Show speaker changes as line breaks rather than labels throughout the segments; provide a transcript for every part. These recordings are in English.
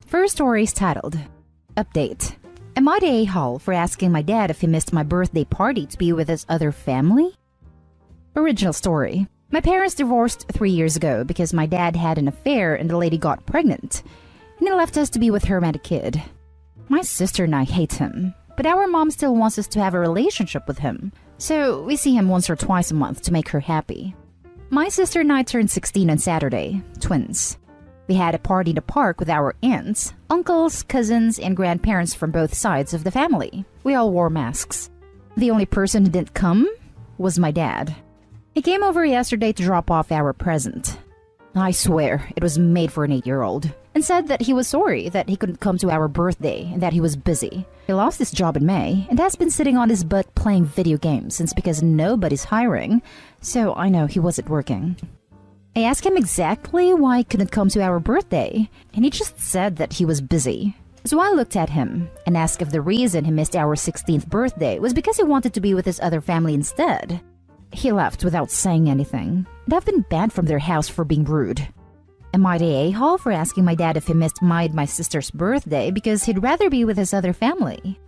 First story is titled, Update. Am I the a-hole for asking my dad if he missed my birthday party to be with his other family? Original story. My parents divorced 3 years ago because my dad had an affair and the lady got pregnant, and he left us to be with her and a kid. My sister and I hate him, but our mom still wants us to have a relationship with him, so we see him once or twice a month to make her happy. My sister and I turned 16 on Saturday, twins. We had a party in the park with our aunts, uncles, cousins, and grandparents from both sides of the family. We all wore masks. The only person who didn't come was my dad. He came over yesterday to drop off our present. I swear it was made for an 8-year-old, and said that he was sorry that he couldn't come to our birthday and that he was busy. He lost his job in May and has been sitting on his butt playing video games since because nobody's hiring, so I know he wasn't working. I asked him exactly why he couldn't come to our birthday, and he just said that he was busy. So I looked at him and asked if the reason he missed our 16th birthday was because he wanted to be with his other family instead. He left without saying anything, and I've been banned from their house for being rude. Am I the a-hole for asking my dad if he missed my sister's birthday because he'd rather be with his other family?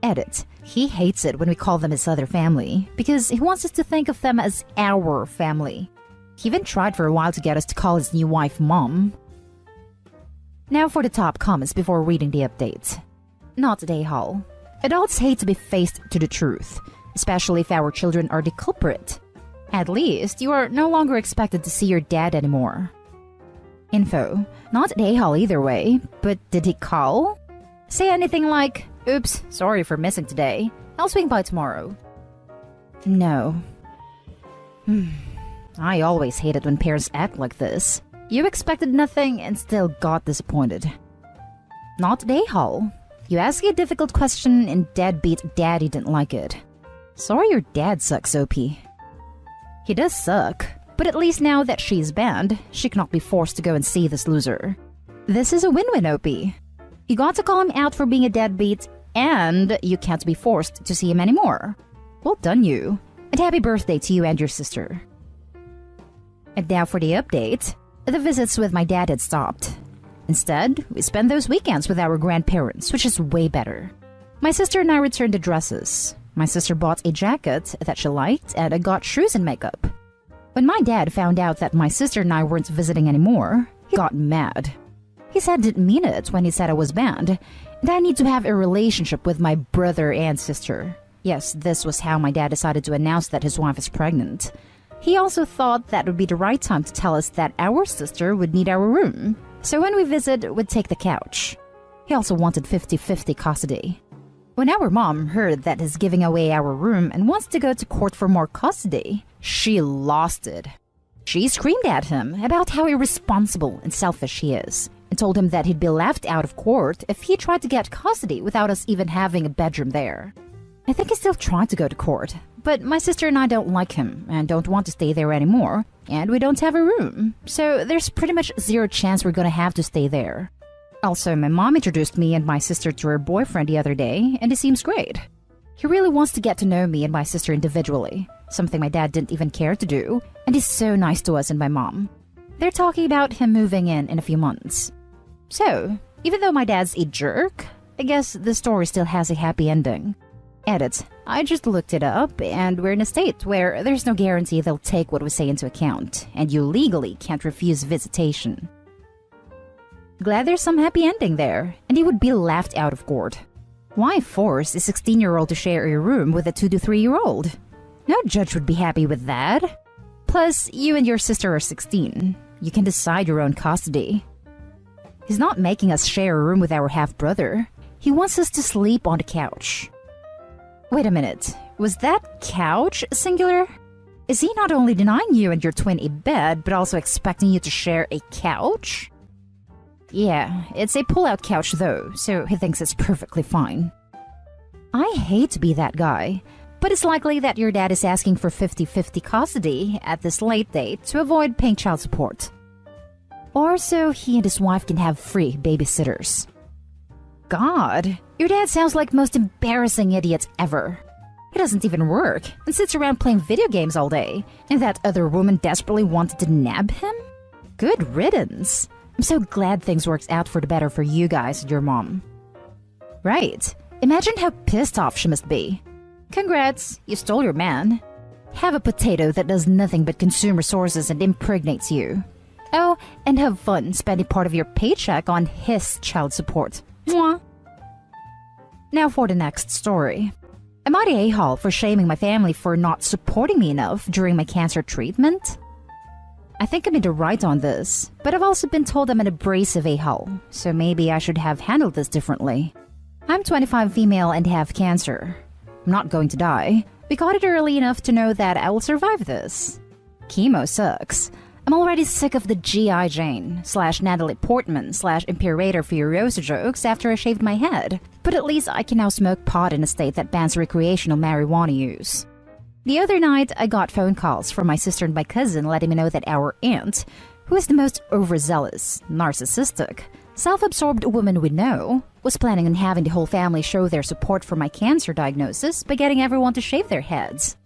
Edit. He hates it when we call them his other family because he wants us to think of them as our family. He even tried for a while to get us to call his new wife Mom. Now for the top comments before reading the update. Not the a-hole. Adults hate to be faced to the truth, especially if our children are the culprit. At least, you are no longer expected to see your dad anymore. Info. Not the a-hole either way, but did he call? Say anything like, oops, sorry for missing today. I'll swing by tomorrow. No. I always hate it when parents act like this. You expected nothing and still got disappointed. Not the a-hole. You ask a difficult question and deadbeat daddy didn't like it. Sorry your dad sucks, OP. He does suck, but at least now that she's banned, she cannot be forced to go and see this loser. This is a win-win, OP. You got to call him out for being a deadbeat, and you can't be forced to see him anymore. Well done, you. And happy birthday to you and your sister. And now for the update. The visits with my dad had stopped. Instead, we spent those weekends with our grandparents, which is way better. My sister and I returned the dresses. My sister bought a jacket that she liked, and I got shoes and makeup. When my dad found out that my sister and I weren't visiting anymore, he got mad. He said didn't mean it when he said I was banned, and I need to have a relationship with my brother and sister. Yes, this was how my dad decided to announce that his wife is pregnant. He also thought that would be the right time to tell us that our sister would need our room, so when we visit, we'd take the couch. He also wanted 50-50 custody. When our mom heard that he's giving away our room and wants to go to court for more custody, she lost it. She screamed at him about how irresponsible and selfish he is, and told him that he'd be left out of court if he tried to get custody without us even having a bedroom there. I think he's still trying to go to court, but my sister and I don't like him and don't want to stay there anymore, and we don't have a room, so there's pretty much zero chance we're gonna have to stay there. Also, my mom introduced me and my sister to her boyfriend the other day, and he seems great. He really wants to get to know me and my sister individually, something my dad didn't even care to do, and he's so nice to us and my mom. They're talking about him moving in a few months. So, even though my dad's a jerk, I guess the story still has a happy ending. Edit. I just looked it up, and we're in a state where there's no guarantee they'll take what we say into account, and you legally can't refuse visitation. Glad there's some happy ending there, and he would be laughed out of court. Why force a 16-year-old to share a room with a 2 to 3-year-old? No judge would be happy with that. Plus, you and your sister are 16. You can decide your own custody. He's not making us share a room with our half-brother. He wants us to sleep on the couch. Wait a minute, was that couch singular? Is he not only denying you and your twin a bed, but also expecting you to share a couch? Yeah, it's a pull-out couch though, so he thinks it's perfectly fine. I hate to be that guy, but it's likely that your dad is asking for 50-50 custody at this late date to avoid paying child support. Or so he and his wife can have free babysitters. God, your dad sounds like the most embarrassing idiot ever. He doesn't even work and sits around playing video games all day, and that other woman desperately wanted to nab him? Good riddance. I'm so glad things works out for the better for you guys and your mom. Right. Imagine how pissed off she must be. Congrats, you stole your man. Have a potato that does nothing but consume resources and impregnates you. Oh, and have fun spending part of your paycheck on his child support. Mwah. Now for the next story. Am I the a-hole for shaming my family for not supporting me enough during my cancer treatment? I think I'm in the right on this, but I've also been told I'm an abrasive a-hole, so maybe I should have handled this differently. I'm 25 female and have cancer. I'm not going to die. We got it early enough to know that I will survive this. Chemo sucks. I'm already sick of the G.I. Jane / Natalie Portman / Imperator Furiosa jokes after I shaved my head, but at least I can now smoke pot in a state that bans recreational marijuana use. The other night, I got phone calls from my sister and my cousin letting me know that our aunt, who is the most overzealous, narcissistic, self-absorbed woman we know, was planning on having the whole family show their support for my cancer diagnosis by getting everyone to shave their heads.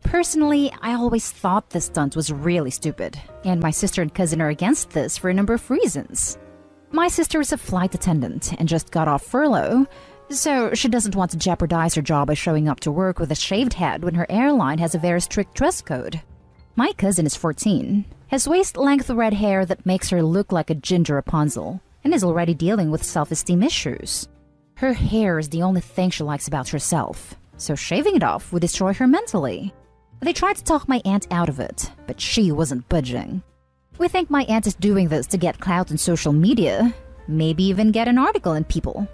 Personally, I always thought this stunt was really stupid, and my sister and cousin are against this for a number of reasons. My sister is a flight attendant and just got off furlough, so she doesn't want to jeopardize her job by showing up to work with a shaved head when her airline has a very strict dress code. My cousin is 14, has waist-length red hair that makes her look like a ginger Rapunzel, and is already dealing with self-esteem issues. Her hair is the only thing she likes about herself, so shaving it off would destroy her mentally. They tried to talk my aunt out of it, but she wasn't budging. We think my aunt is doing this to get clout on social media, maybe even get an article in People.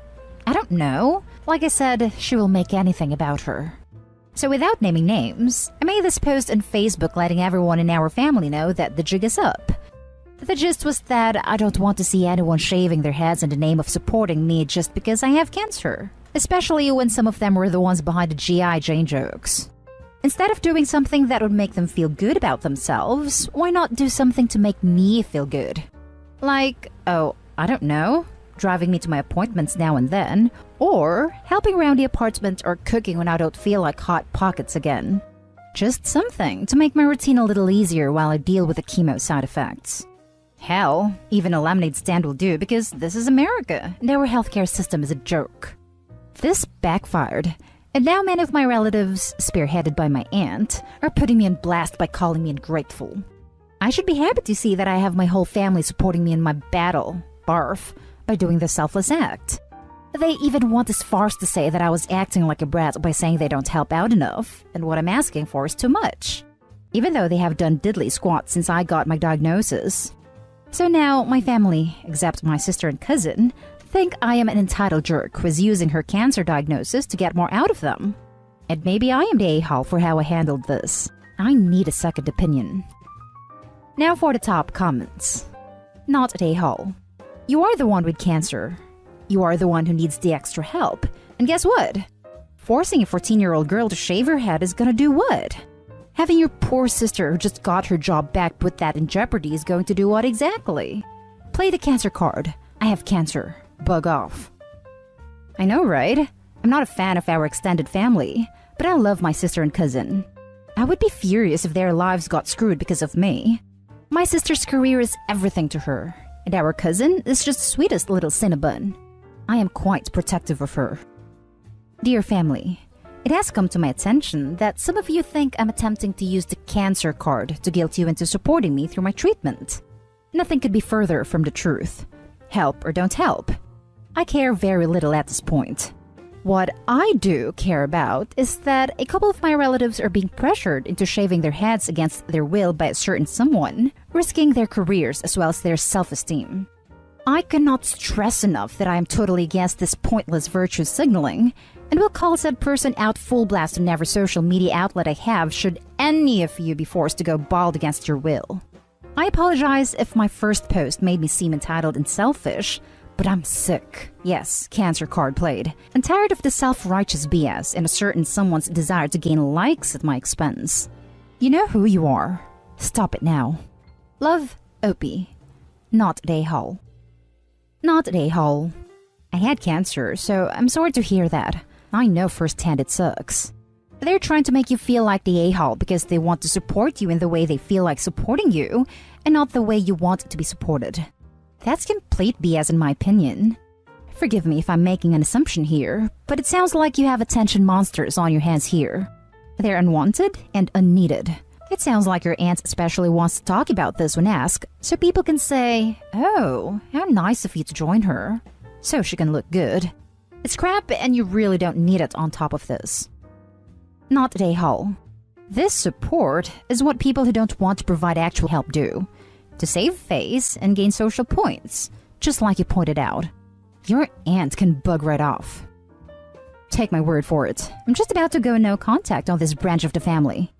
I don't know. Like I said, she will make anything about her. So without naming names, I made this post on Facebook letting everyone in our family know that the jig is up. The gist was that I don't want to see anyone shaving their heads in the name of supporting me just because I have cancer, especially when some of them were the ones behind the G.I. Jane jokes. Instead of doing something that would make them feel good about themselves, why not do something to make me feel good? Like, oh, I don't know, driving me to my appointments now and then, or helping around the apartment or cooking when I don't feel like Hot Pockets again. Just something to make my routine a little easier while I deal with the chemo side effects. Hell, even a lemonade stand will do because this is America and our healthcare system is a joke. This backfired. And now many of my relatives, spearheaded by my aunt, are putting me on blast by calling me ungrateful. I should be happy to see that I have my whole family supporting me in my battle, barf, by doing this selfless act. They even went as far as to say that I was acting like a brat by saying they don't help out enough, and what I'm asking for is too much. Even though they have done diddly squat since I got my diagnosis. So now my family, except my sister and cousin, think I am an entitled jerk who is using her cancer diagnosis to get more out of them. And maybe I am the a-hole for how I handled this. I need a second opinion. Now for the top comments. Not an a-hole. You are the one with cancer. You are the one who needs the extra help. And guess what? Forcing a 14-year-old girl to shave her head is gonna do what? Having your poor sister who just got her job back put that in jeopardy is going to do what exactly? Play the cancer card. I have cancer. Bug off. I know, right? I'm not a fan of our extended family, but I love my sister and cousin. I would be furious if their lives got screwed because of me. My sister's career is everything to her, and our cousin is just the sweetest little cinnabon. I am quite protective of her. Dear family, it has come to my attention that some of you think I'm attempting to use the cancer card to guilt you into supporting me through my treatment. Nothing could be further from the truth. Help or don't help. I care very little at this point. What I do care about is that a couple of my relatives are being pressured into shaving their heads against their will by a certain someone, risking their careers as well as their self-esteem. I cannot stress enough that I am totally against this pointless virtue signaling, and will call said person out full blast on every social media outlet I have should any of you be forced to go bald against your will. I apologize if my first post made me seem entitled and selfish, but I'm sick. Yes, cancer card played. And tired of the self-righteous BS and a certain someone's desire to gain likes at my expense. You know who you are. Stop it now. Love, Opie. Not a hole. Not a hole. I had cancer, so I'm sorry to hear that. I know firsthand it sucks. They're trying to make you feel like the a-hole because they want to support you in the way they feel like supporting you, and not the way you want to be supported. That's complete BS in my opinion. Forgive me if I'm making an assumption here, but it sounds like you have attention monsters on your hands here. They're unwanted and unneeded. It sounds like your aunt especially wants to talk about this when asked, so people can say, "Oh, how nice of you to join her," so she can look good. It's crap and you really don't need it on top of this. Not Day Hall. This support is what people who don't want to provide actual help do. To save face and gain social points, just like you pointed out. Your aunt can bug right off. Take my word for it. I'm just about to go no contact on this branch of the family.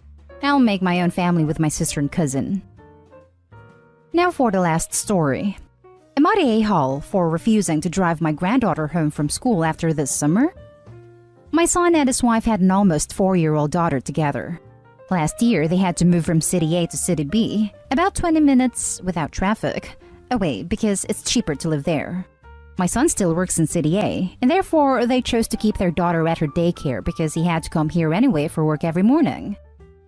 I'll make my own family with my sister and cousin. Now for the last story. Am I the a-hole for refusing to drive my granddaughter home from school after this summer? My son and his wife had an almost 4-year-old daughter together. Last year, they had to move from City A to City B, about 20 minutes without traffic, away because it's cheaper to live there. My son still works in City A, and therefore they chose to keep their daughter at her daycare because he had to come here anyway for work every morning.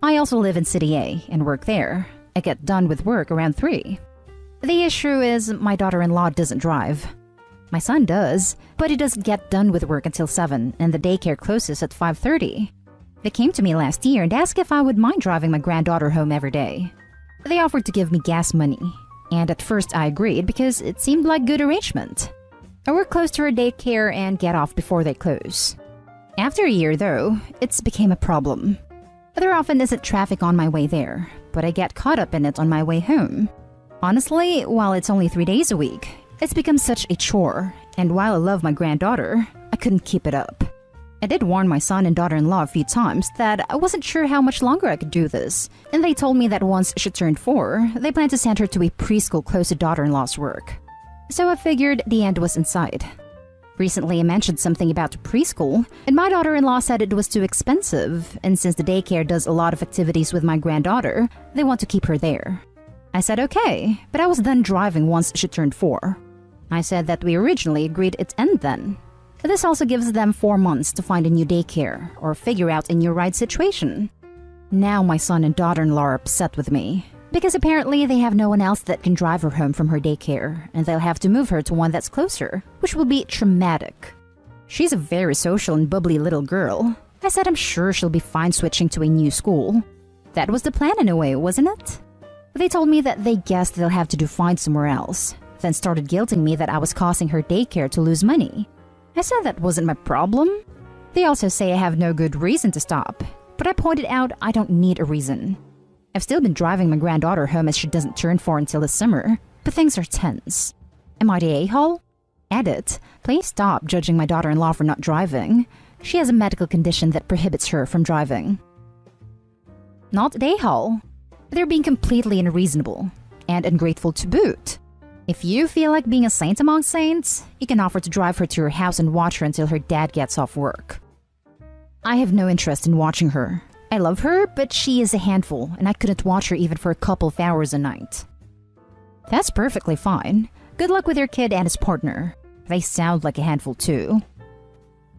I also live in City A and work there. I get done with work around 3. The issue is my daughter-in-law doesn't drive. My son does, but he doesn't get done with work until 7 and the daycare closes at 5:30. They came to me last year and asked if I would mind driving my granddaughter home every day. They offered to give me gas money, and at first I agreed because it seemed like good arrangement. I work close to her daycare and get off before they close. After a year though, it's became a problem. There often isn't traffic on my way there, but I get caught up in it on my way home. Honestly, while it's only 3 days a week, it's become such a chore, and while I love my granddaughter, I couldn't keep it up. I did warn my son and daughter-in-law a few times that I wasn't sure how much longer I could do this, and they told me that once she turned 4, they plan to send her to a preschool close to daughter-in-law's work. So I figured the end was in sight. Recently I mentioned something about preschool, and my daughter-in-law said it was too expensive, and since the daycare does a lot of activities with my granddaughter, they want to keep her there. I said okay, but I was done driving once she turned 4. I said that we originally agreed it'd end then. This also gives them 4 months to find a new daycare or figure out a new ride situation. Now my son and daughter-in-law are upset with me, because apparently they have no one else that can drive her home from her daycare, and they'll have to move her to one that's closer, which will be traumatic. She's a very social and bubbly little girl. I said I'm sure she'll be fine switching to a new school. That was the plan in a way, wasn't it? They told me that they guessed they'll have to do fine somewhere else, then started guilting me that I was causing her daycare to lose money. I said that wasn't my problem. They also say I have no good reason to stop, but I pointed out I don't need a reason. I've still been driving my granddaughter home as she doesn't turn 4 until the summer, but things are tense. Am I the a-hole? Edit, please stop judging my daughter-in-law for not driving. She has a medical condition that prohibits her from driving. Not the a-hole. They're being completely unreasonable and ungrateful to boot. If you feel like being a saint among saints, you can offer to drive her to your house and watch her until her dad gets off work. I have no interest in watching her. I love her, but she is a handful, and I couldn't watch her even for a couple of hours a night. That's perfectly fine. Good luck with your kid and his partner. They sound like a handful too.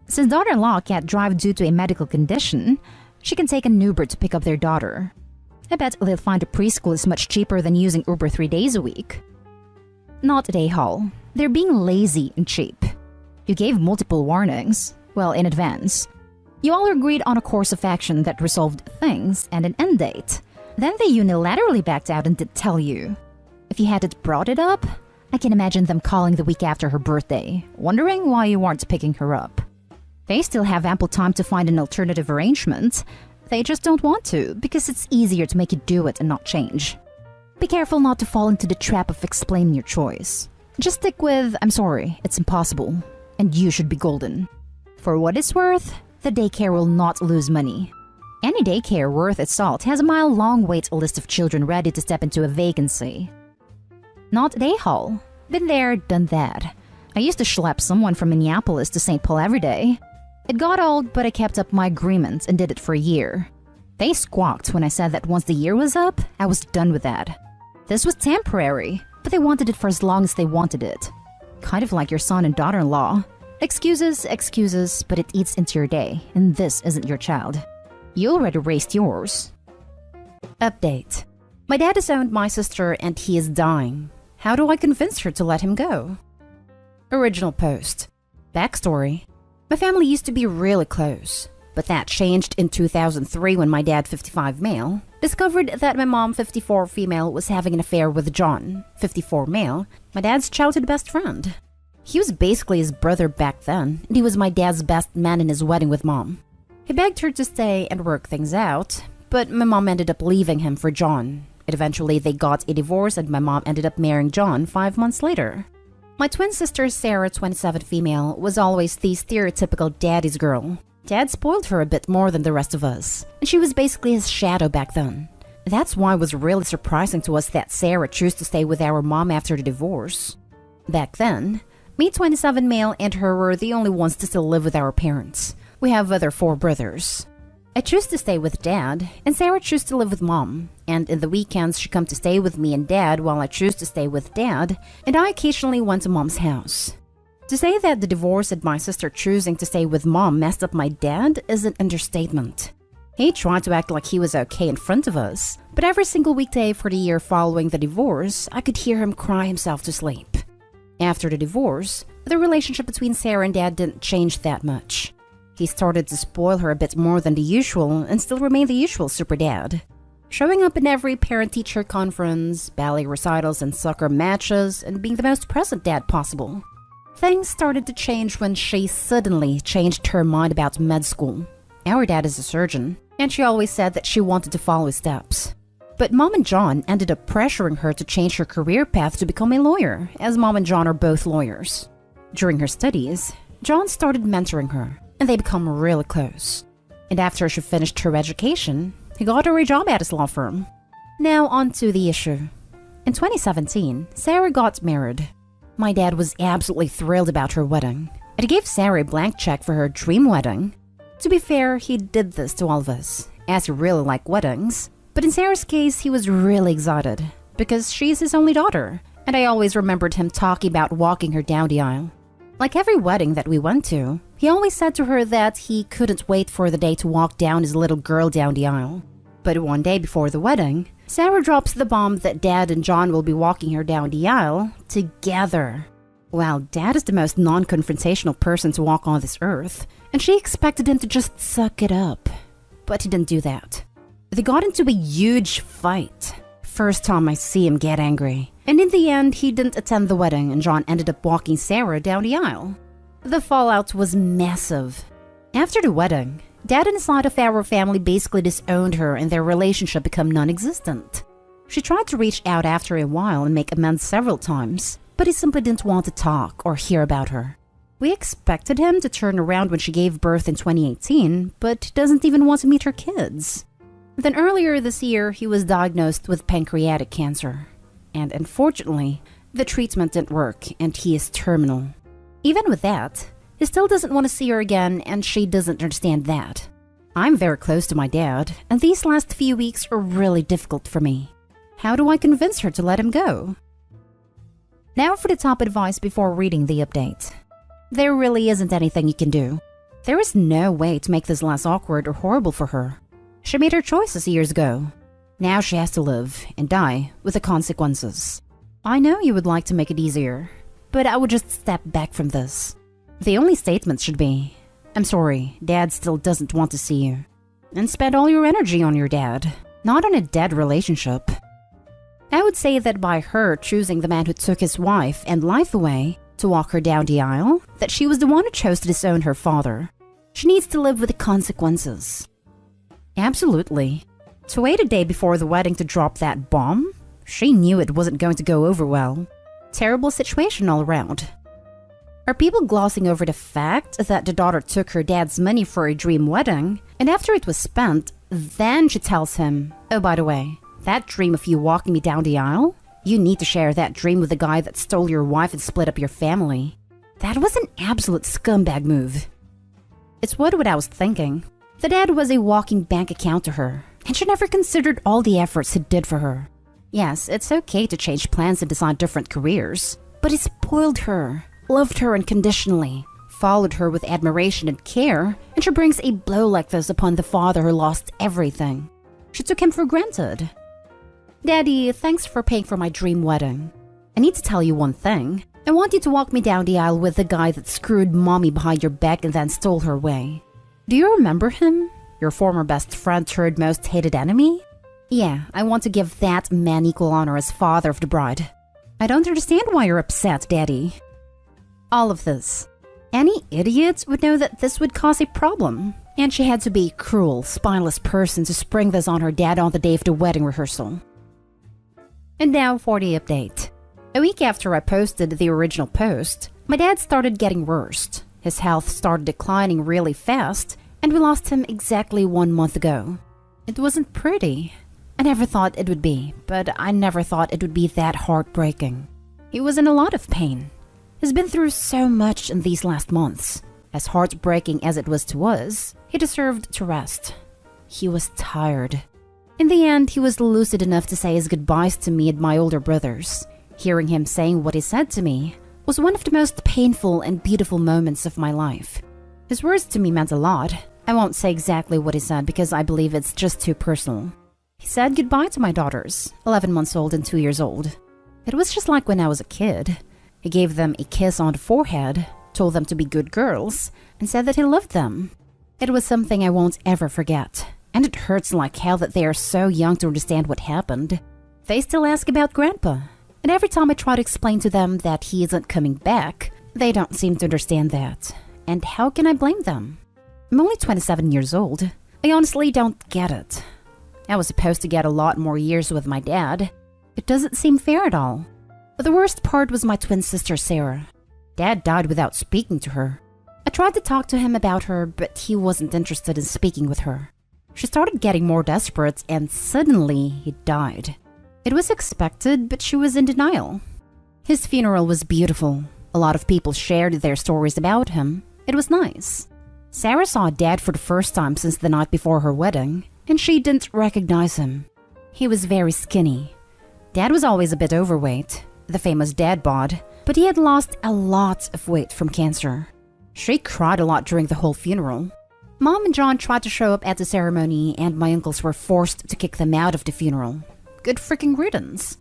Since daughter-in-law can't drive due to a medical condition, she can take an Uber to pick up their daughter. I bet they'll find a preschool is much cheaper than using Uber 3 days a week. Not at a-hole. They're being lazy and cheap. You gave multiple warnings, well, in advance. You all agreed on a course of action that resolved things and an end date. Then they unilaterally backed out and didn't tell you. If you hadn't brought it up, I can imagine them calling the week after her birthday, wondering why you weren't picking her up. They still have ample time to find an alternative arrangement. They just don't want to, because it's easier to make you do it and not change. Be careful not to fall into the trap of explaining your choice. Just stick with, "I'm sorry, it's impossible," and you should be golden. For what it's worth, the daycare will not lose money. Any daycare worth its salt has a mile-long wait list of children ready to step into a vacancy. Not a-hole. Been there, done that. I used to schlep someone from Minneapolis to St. Paul every day. It got old, but I kept up my agreement and did it for a year. They squawked when I said that once the year was up, I was done with that. This was temporary, but they wanted it for as long as they wanted it. Kind of like your son and daughter-in-law. Excuses, excuses, but it eats into your day, and this isn't your child. You already raised yours. Update. My dad disowned my sister and he is dying. How do I convince her to let him go? Original post. Backstory. My family used to be really close, but that changed in 2003 when my dad, 55 male, discovered that my mom, 54 female, was having an affair with John, 54 male, my dad's childhood best friend. He was basically his brother back then, and he was my dad's best man in his wedding with mom. He begged her to stay and work things out, but my mom ended up leaving him for John. And eventually they got a divorce and my mom ended up marrying John 5 months later. My twin sister Sarah, 27 female, was always the stereotypical daddy's girl. Dad spoiled her a bit more than the rest of us, and she was basically his shadow back then. That's why it was really surprising to us that Sarah chose to stay with our mom after the divorce. Back then, me, 27 male, and her were the only ones to still live with our parents. We have other 4 brothers. I choose to stay with Dad, and Sarah chose to live with Mom. And in the weekends, she come to stay with me and Dad while I choose to stay with Dad, and I occasionally went to Mom's house. To say that the divorce and my sister choosing to stay with Mom messed up my dad is an understatement. He tried to act like he was okay in front of us, but every single weekday for the year following the divorce, I could hear him cry himself to sleep. After the divorce, the relationship between Sarah and Dad didn't change that much. He started to spoil her a bit more than the usual and still remained the usual super dad. Showing up in every parent-teacher conference, ballet recitals and soccer matches, and being the most present dad possible. Things started to change when she suddenly changed her mind about med school. Our dad is a surgeon, and she always said that she wanted to follow his steps. But Mom and John ended up pressuring her to change her career path to become a lawyer, as Mom and John are both lawyers. During her studies, John started mentoring her, and they become really close. And after she finished her education, he got her a job at his law firm. Now on to the issue. In 2017, Sarah got married. My dad was absolutely thrilled about her wedding, and he gave Sarah a blank check for her dream wedding. To be fair, he did this to all of us, as he really liked weddings. But in Sarah's case, he was really excited, because she's his only daughter, and I always remembered him talking about walking her down the aisle. Like every wedding that we went to, he always said to her that he couldn't wait for the day to walk down his little girl down the aisle. But one day before the wedding, Sarah drops the bomb that Dad and John will be walking her down the aisle together. Well, Dad is the most non-confrontational person to walk on this earth, and she expected him to just suck it up. But he didn't do that. They got into a huge fight. First time I see him get angry. And in the end, he didn't attend the wedding and John ended up walking Sarah down the aisle. The fallout was massive. After the wedding, Dad and the side of our family basically disowned her and their relationship became non-existent. She tried to reach out after a while and make amends several times, but he simply didn't want to talk or hear about her. We expected him to turn around when she gave birth in 2018, but doesn't even want to meet her kids. Then earlier this year, he was diagnosed with pancreatic cancer. And unfortunately, the treatment didn't work and he is terminal. Even with that, he still doesn't want to see her again and she doesn't understand that. I'm very close to my dad, and these last few weeks are really difficult for me. How do I convince her to let him go? Now for the top advice before reading the update. There really isn't anything you can do. There is no way to make this less awkward or horrible for her. She made her choices years ago. Now she has to live and die with the consequences. I know you would like to make it easier, but I would just step back from this. The only statement should be, I'm sorry, Dad still doesn't want to see you. And spend all your energy on your dad, not on a dead relationship. I would say that by her choosing the man who took his wife and life away to walk her down the aisle, that she was the one who chose to disown her father. She needs to live with the consequences. Absolutely. To wait a day before the wedding to drop that bomb? She knew it wasn't going to go over well. Terrible situation all around. Are people glossing over the fact that the daughter took her dad's money for a dream wedding, and after it was spent, then she tells him, oh, by the way, that dream of you walking me down the aisle? You need to share that dream with the guy that stole your wife and split up your family. That was an absolute scumbag move. It's what I was thinking. The dad was a walking bank account to her, and she never considered all the efforts he did for her. Yes, it's okay to change plans and decide different careers, but he spoiled her, loved her unconditionally, followed her with admiration and care, and she brings a blow like this upon the father who lost everything. She took him for granted. Daddy, thanks for paying for my dream wedding. I need to tell you one thing. I want you to walk me down the aisle with the guy that screwed mommy behind your back and then stole her away. Do you remember him? Your former best friend turned most hated enemy? Yeah, I want to give that man equal honor as father of the bride. I don't understand why you're upset, Daddy. All of this. Any idiot would know that this would cause a problem. And she had to be a cruel, spineless person to spring this on her dad on the day of the wedding rehearsal. And now for the update. A week after I posted the original post, my dad started getting worse. His health started declining really fast, and we lost him exactly 1 month ago. It wasn't pretty. I never thought it would be, but I never thought it would be that heartbreaking. He was in a lot of pain. He's been through so much in these last months. As heartbreaking as it was to us, he deserved to rest. He was tired. In the end, he was lucid enough to say his goodbyes to me and my older brothers. Hearing him saying what he said to me was one of the most painful and beautiful moments of my life. His words to me meant a lot. I won't say exactly what he said because I believe it's just too personal. He said goodbye to my daughters, 11 months old and 2 years old. It was just like when I was a kid. He gave them a kiss on the forehead, told them to be good girls, and said that he loved them. It was something I won't ever forget, and it hurts like hell that they are so young to understand what happened. They still ask about Grandpa, and every time I try to explain to them that he isn't coming back, they don't seem to understand that. And how can I blame them? I'm only 27 years old. I honestly don't get it. I was supposed to get a lot more years with my dad. It doesn't seem fair at all. But the worst part was my twin sister, Sarah. Dad died without speaking to her. I tried to talk to him about her, but he wasn't interested in speaking with her. She started getting more desperate, and suddenly he died. It was expected, but she was in denial. His funeral was beautiful. A lot of people shared their stories about him. It was nice. Sarah saw Dad for the first time since the night before her wedding, and she didn't recognize him. He was very skinny. Dad was always a bit overweight, the famous dad bod, but he had lost a lot of weight from cancer. She cried a lot during the whole funeral. Mom and John tried to show up at the ceremony, and my uncles were forced to kick them out of the funeral. Good freaking riddance.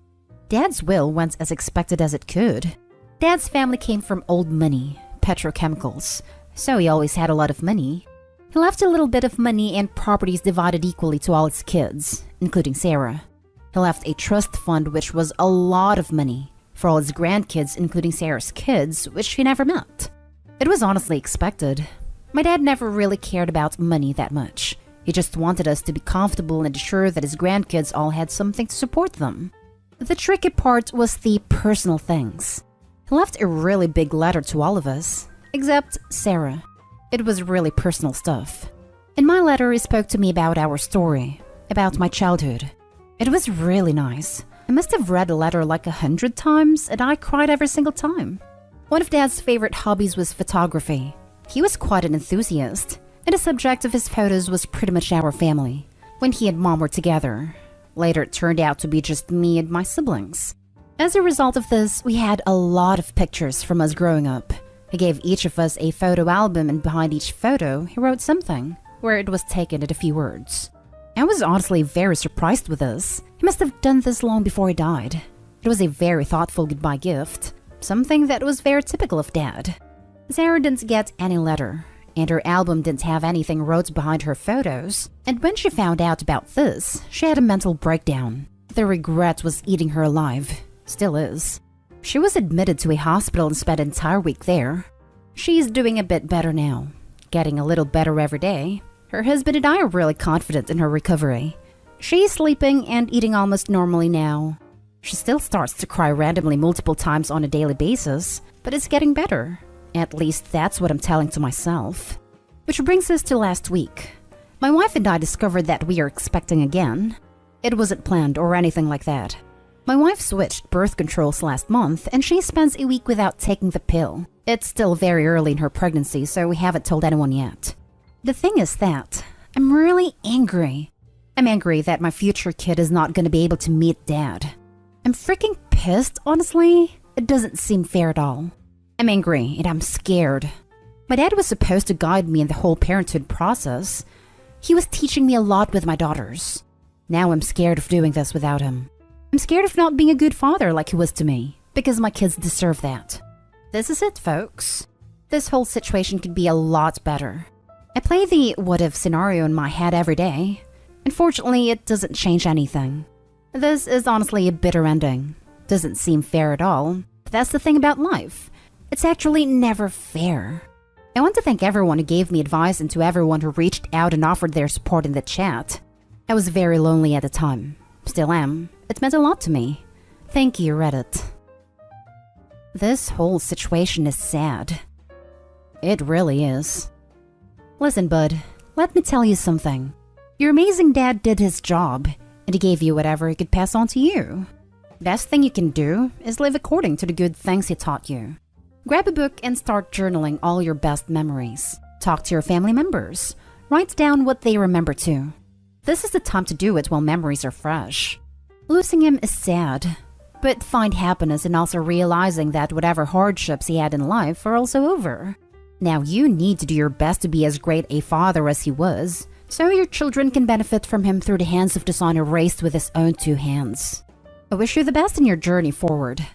Dad's will went as expected as it could. Dad's family came from old money, petrochemicals, so he always had a lot of money. He left a little bit of money and properties divided equally to all his kids, including Sarah. He left a trust fund which was a lot of money for all his grandkids, including Sarah's kids, which he never met. It was honestly expected. My dad never really cared about money that much. He just wanted us to be comfortable and sure that his grandkids all had something to support them. The tricky part was the personal things. He left a really big letter to all of us, except Sarah. It was really personal stuff. In my letter, he spoke to me about our story, about my childhood. It was really nice. I must have read the letter like 100 times, and I cried every single time. One of Dad's favorite hobbies was photography. He was quite an enthusiast, and the subject of his photos was pretty much our family, when he and Mom were together. Later, it turned out to be just me and my siblings. As a result of this, we had a lot of pictures from us growing up. He gave each of us a photo album, and behind each photo, he wrote something, where it was taken in a few words. I was honestly very surprised with this. He must have done this long before he died. It was a very thoughtful goodbye gift, something that was very typical of Dad. Sarah didn't get any letter, and her album didn't have anything wrote behind her photos, and when she found out about this, she had a mental breakdown. The regret was eating her alive. Still is. She was admitted to a hospital and spent an entire week there. She's doing a bit better now, getting a little better every day. Her husband and I are really confident in her recovery. She's sleeping and eating almost normally now. She still starts to cry randomly multiple times on a daily basis, but it's getting better. At least that's what I'm telling to myself. Which brings us to last week. My wife and I discovered that we are expecting again. It wasn't planned or anything like that. My wife switched birth controls last month, and she spends a week without taking the pill. It's still very early in her pregnancy, so we haven't told anyone yet. The thing is that I'm really angry. I'm angry that my future kid is not going to be able to meet Dad. I'm freaking pissed, honestly. It doesn't seem fair at all. I'm angry and I'm scared. My dad was supposed to guide me in the whole parenthood process. He was teaching me a lot with my daughters. Now I'm scared of doing this without him. I'm scared of not being a good father like he was to me. because my kids deserve that. This is it, folks. This whole situation could be a lot better. I play the what-if scenario in my head every day. Unfortunately, it doesn't change anything. This is honestly a bitter ending. Doesn't seem fair at all. But that's the thing about life. It's actually never fair. I want to thank everyone who gave me advice and to everyone who reached out and offered their support in the chat. I was very lonely at the time. Still am. It meant a lot to me. Thank you, Reddit. This whole situation is sad. It really is. Listen, bud, let me tell you something. Your amazing dad did his job, and he gave you whatever he could pass on to you. Best thing you can do is live according to the good things he taught you. Grab a book and start journaling all your best memories. Talk to your family members. Write down what they remember too. This is the time to do it while memories are fresh. Losing him is sad, but find happiness in also realizing that whatever hardships he had in life are also over. Now you need to do your best to be as great a father as he was, so your children can benefit from him through the hands of the son who raised with his own 2 hands. I wish you the best in your journey forward.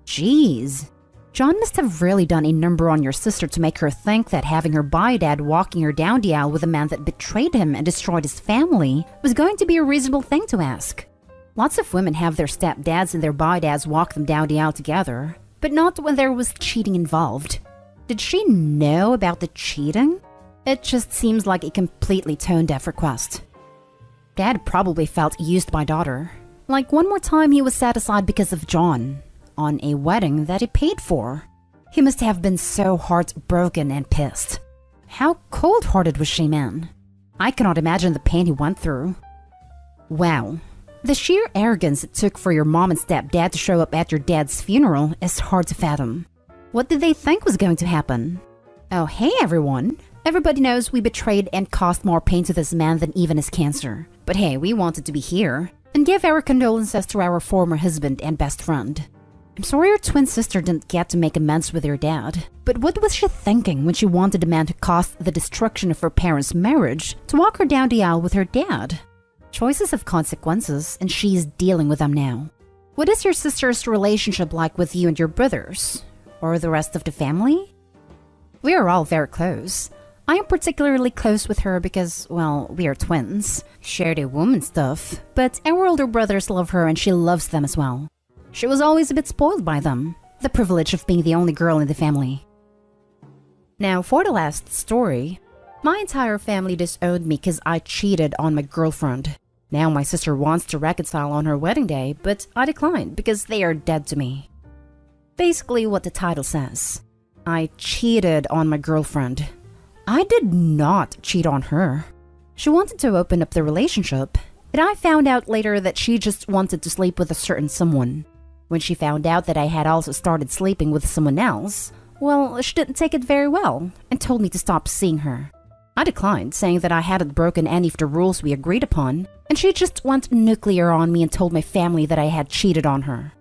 Jeez. John must have really done a number on your sister to make her think that having her bi-dad walking her down the aisle with a man that betrayed him and destroyed his family was going to be a reasonable thing to ask. Lots of women have their stepdads and their bi-dads walk them down the aisle together, but not when there was cheating involved. Did she know about the cheating? It just seems like a completely tone-deaf request. Dad probably felt used by daughter. Like one more time he was set aside because of John, on a wedding that he paid for. He must have been so heartbroken and pissed. How cold-hearted was she, man? I cannot imagine the pain he went through. Wow. The sheer arrogance it took for your mom and stepdad to show up at your dad's funeral is hard to fathom. What did they think was going to happen? Oh, hey everyone. Everybody knows we betrayed and caused more pain to this man than even his cancer. But hey, we wanted to be here and give our condolences to our former husband and best friend. I'm sorry your twin sister didn't get to make amends with your dad, but what was she thinking when she wanted the man who caused the destruction of her parents' marriage to walk her down the aisle with her dad? Choices have consequences, and she's dealing with them now. What is your sister's relationship like with you and your brothers? Or the rest of the family? We are all very close. I am particularly close with her because, well, we are twins. Shared a womb and stuff, but our older brothers love her and she loves them as well. She was always a bit spoiled by them, the privilege of being the only girl in the family. Now, for the last story, my entire family disowned me because I cheated on my girlfriend. Now my sister wants to reconcile on her wedding day, but I declined because they are dead to me. Basically what the title says. I cheated on my girlfriend. I did not cheat on her. She wanted to open up the relationship, but I found out later that she just wanted to sleep with a certain someone. When she found out that I had also started sleeping with someone else, well, she didn't take it very well and told me to stop seeing her. I declined, saying that I hadn't broken any of the rules we agreed upon, and she just went nuclear on me and told my family that I had cheated on her.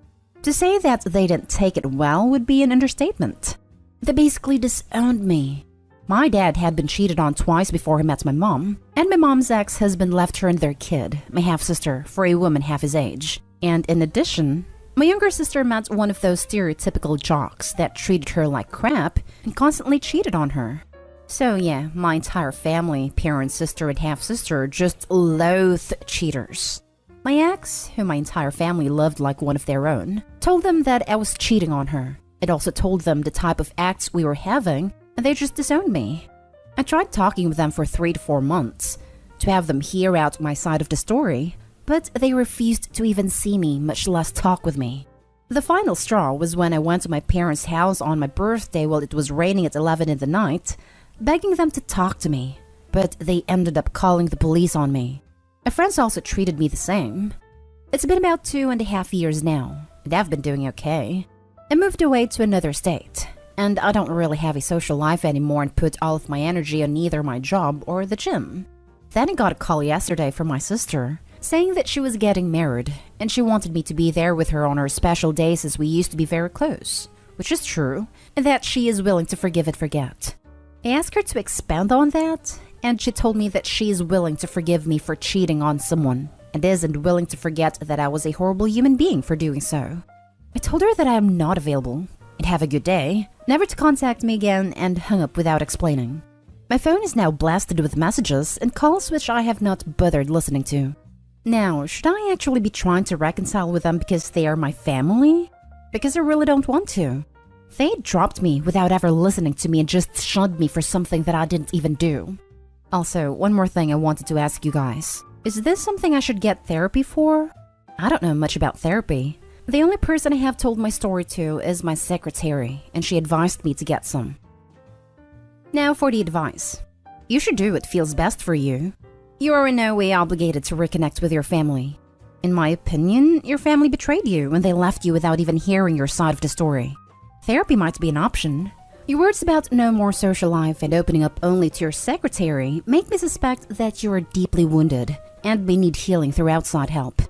To say that they didn't take it well would be an understatement. They basically disowned me. My dad had been cheated on twice before he met my mom, and my mom's ex-husband left her and their kid, my half-sister, for a woman half his age. And in addition, my younger sister met one of those stereotypical jocks that treated her like crap and constantly cheated on her. So yeah, my entire family, parent, sister, and half-sister just loathed cheaters. My ex, who my entire family loved like one of their own, told them that I was cheating on her. It also told them the type of acts we were having, and they just disowned me. I tried talking with them for 3 to 4 months to have them hear out my side of the story, but they refused to even see me, much less talk with me. The final straw was when I went to my parents' house on my birthday while it was raining at 11 in the night, begging them to talk to me, but they ended up calling the police on me. My friends also treated me the same. It's been about 2.5 years now, and I've been doing okay. I moved away to another state, and I don't really have a social life anymore and put all of my energy on either my job or the gym. Then I got a call yesterday from my sister, saying that she was getting married, and she wanted me to be there with her on her special days as we used to be very close, which is true, and that she is willing to forgive and forget. I asked her to expand on that, and she told me that she is willing to forgive me for cheating on someone, and isn't willing to forget that I was a horrible human being for doing so. I told her that I am not available and have a good day, never to contact me again, and hung up without explaining. My phone is now blasted with messages and calls which I have not bothered listening to. Now, should I actually be trying to reconcile with them because they are my family? Because I really don't want to. They dropped me without ever listening to me and just shunned me for something that I didn't even do. Also, one more thing I wanted to ask you guys. Is this something I should get therapy for? I don't know much about therapy. The only person I have told my story to is my secretary, and she advised me to get some. Now for the advice. You should do what feels best for you. You are in no way obligated to reconnect with your family. In my opinion, your family betrayed you when they left you without even hearing your side of the story. Therapy might be an option. Your words about no more social life and opening up only to your secretary make me suspect that you are deeply wounded and may need healing through outside help.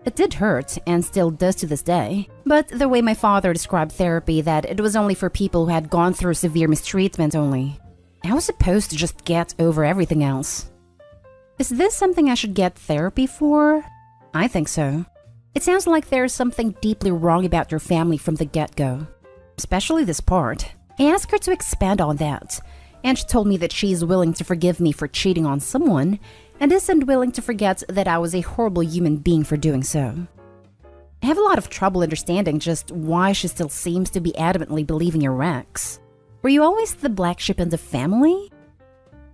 It did hurt, and still does to this day, but the way my father described therapy, that it was only for people who had gone through severe mistreatment only. I was supposed to just get over everything else. Is this something I should get therapy for? I think so. It sounds like there's something deeply wrong about your family from the get-go. Especially this part. I asked her to expand on that, and she told me that she's willing to forgive me for cheating on someone, and isn't willing to forget that I was a horrible human being for doing so. I have a lot of trouble understanding just why she still seems to be adamantly believing your ex. Were you always the black sheep in the family?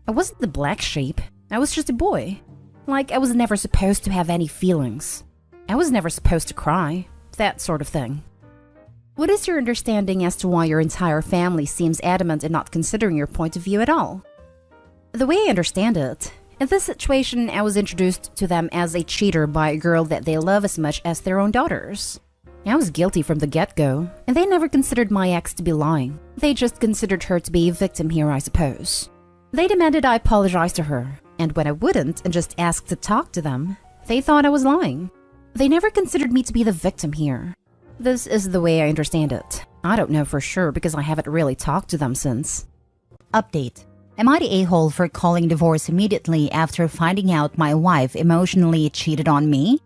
I wasn't the black sheep. I was just a boy. Like, I was never supposed to have any feelings. I was never supposed to cry. That sort of thing. What is your understanding as to why your entire family seems adamant in not considering your point of view at all? The way I understand it, in this situation, I was introduced to them as a cheater by a girl that they love as much as their own daughters. I was guilty from the get-go, and they never considered my ex to be lying. They just considered her to be a victim here, I suppose. They demanded I apologize to her, and when I wouldn't and just asked to talk to them, they thought I was lying. They never considered me to be the victim here. This is the way I understand it. I don't know for sure because I haven't really talked to them since. Update. Am I the a-hole for calling divorce immediately after finding out my wife emotionally cheated on me?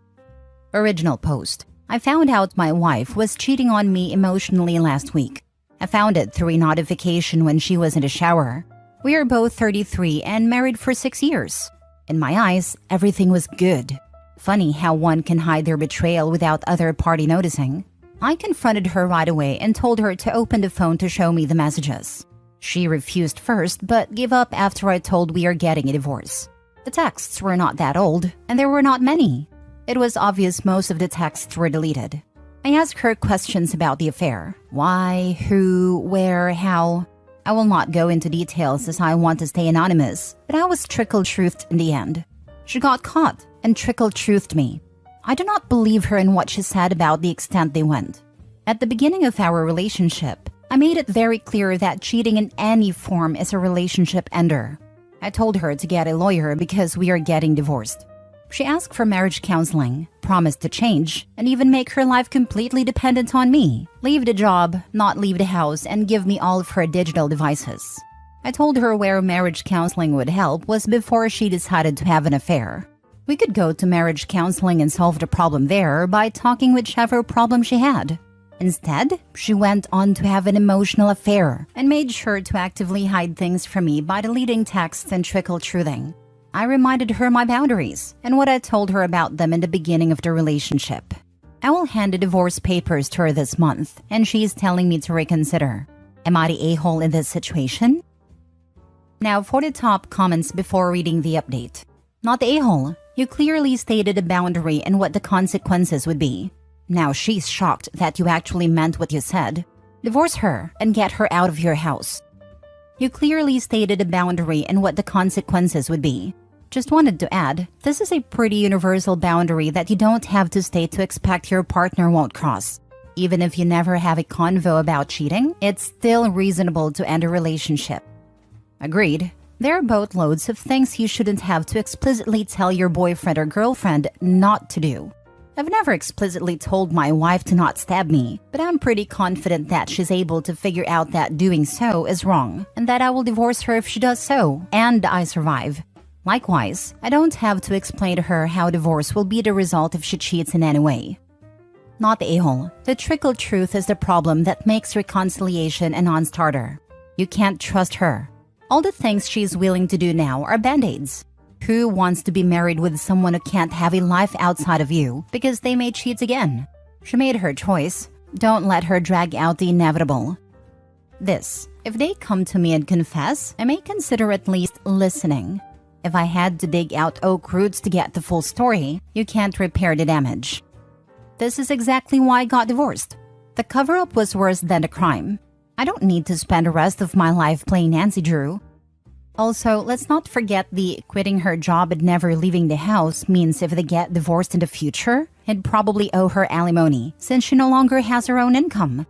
Original post. I found out my wife was cheating on me emotionally last week. I found it through a notification when she was in the shower. We are both 33 and married for 6 years. In my eyes, everything was good. Funny how one can hide their betrayal without other party noticing. I confronted her right away and told her to open the phone to show me the messages. She refused first, but gave up after I told we are getting a divorce. The texts were not that old, and there were not many. It was obvious most of the texts were deleted. I asked her questions about the affair. Why, who, where, how. I will not go into details as I want to stay anonymous, but I was trickle-truthed in the end. She got caught and trickle-truthed me. I do not believe her in what she said about the extent they went. At the beginning of our relationship, I made it very clear that cheating in any form is a relationship ender. I told her to get a lawyer because we are getting divorced. She asked for marriage counseling, promised to change, and even make her life completely dependent on me. Leave the job, not leave the house, and give me all of her digital devices. I told her where marriage counseling would help was before she decided to have an affair. We could go to marriage counseling and solve the problem there by talking whichever problem she had. Instead, she went on to have an emotional affair and made sure to actively hide things from me by deleting texts and trickle-truthing. I reminded her my boundaries and what I told her about them in the beginning of the relationship. I will hand the divorce papers to her this month, and she is telling me to reconsider. Am I the a-hole in this situation? Now for the top comments before reading the update. Not the a-hole. You clearly stated a boundary and what the consequences would be. Now she's shocked that you actually meant what you said. Divorce her and get her out of your house. You clearly stated a boundary and what the consequences would be. Just wanted to add, this is a pretty universal boundary that you don't have to state to expect your partner won't cross. Even if you never have a convo about cheating, it's still reasonable to end a relationship. Agreed. There are boatloads of things you shouldn't have to explicitly tell your boyfriend or girlfriend not to do. I've never explicitly told my wife to not stab me, but I'm pretty confident that she's able to figure out that doing so is wrong, and that I will divorce her if she does so, and I survive. Likewise, I don't have to explain to her how divorce will be the result if she cheats in any way. not the a-hole. The trickle truth is the problem that makes reconciliation a non-starter. You can't trust her. All the things she's willing to do now are band-aids. Who wants to be married with someone who can't have a life outside of you because they may cheat again? She made her choice. Don't let her drag out the inevitable. If they come to me and confess, I may consider at least listening. If I had to dig out oak roots to get the full story, you can't repair the damage. This is exactly why I got divorced. The cover-up was worse than the crime. I don't need to spend the rest of my life playing Nancy Drew. Also, let's not forget the quitting her job and never leaving the house means if they get divorced in the future, he'd probably owe her alimony since she no longer has her own income.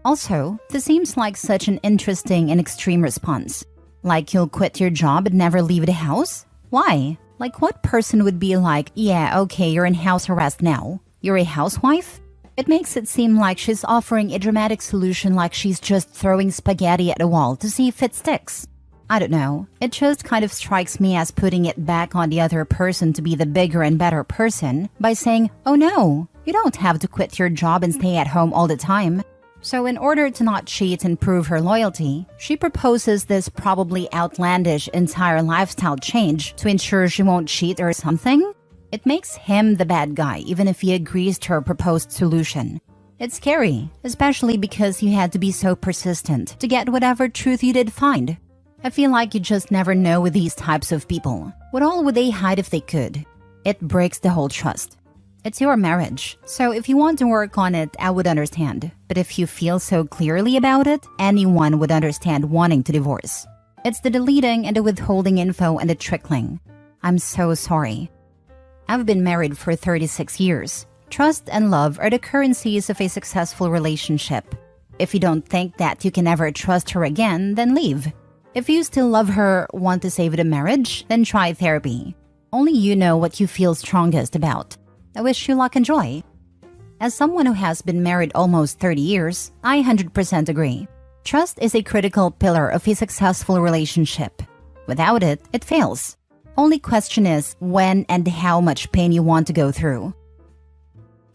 Also, this seems like such an interesting and extreme response. Like you'll quit your job and never leave the house? Why? Like what person would be like, yeah, okay, you're in house arrest now. You're a housewife? It makes it seem like she's offering a dramatic solution like she's just throwing spaghetti at a wall to see if it sticks. I don't know. It just kind of strikes me as putting it back on the other person to be the bigger and better person by saying, oh no, you don't have to quit your job and stay at home all the time. So in order to not cheat and prove her loyalty, she proposes this probably outlandish entire lifestyle change to ensure she won't cheat or something? It makes him the bad guy even if he agrees to her proposed solution. It's scary, especially because you had to be so persistent to get whatever truth you did find. I feel like you just never know with these types of people. What all would they hide if they could? It breaks the whole trust. It's your marriage, so if you want to work on it, I would understand. But if you feel so clearly about it, anyone would understand wanting to divorce. It's the deleting and the withholding info and the trickling. I'm so sorry. I've been married for 36 years. Trust and love are the currencies of a successful relationship. If you don't think that you can ever trust her again, then leave. If you still love her, want to save the marriage, then try therapy. Only you know what you feel strongest about. I wish you luck and joy. As someone who has been married almost 30 years, I 100% agree. Trust is a critical pillar of a successful relationship. Without it, it fails. Only question is when and how much pain you want to go through.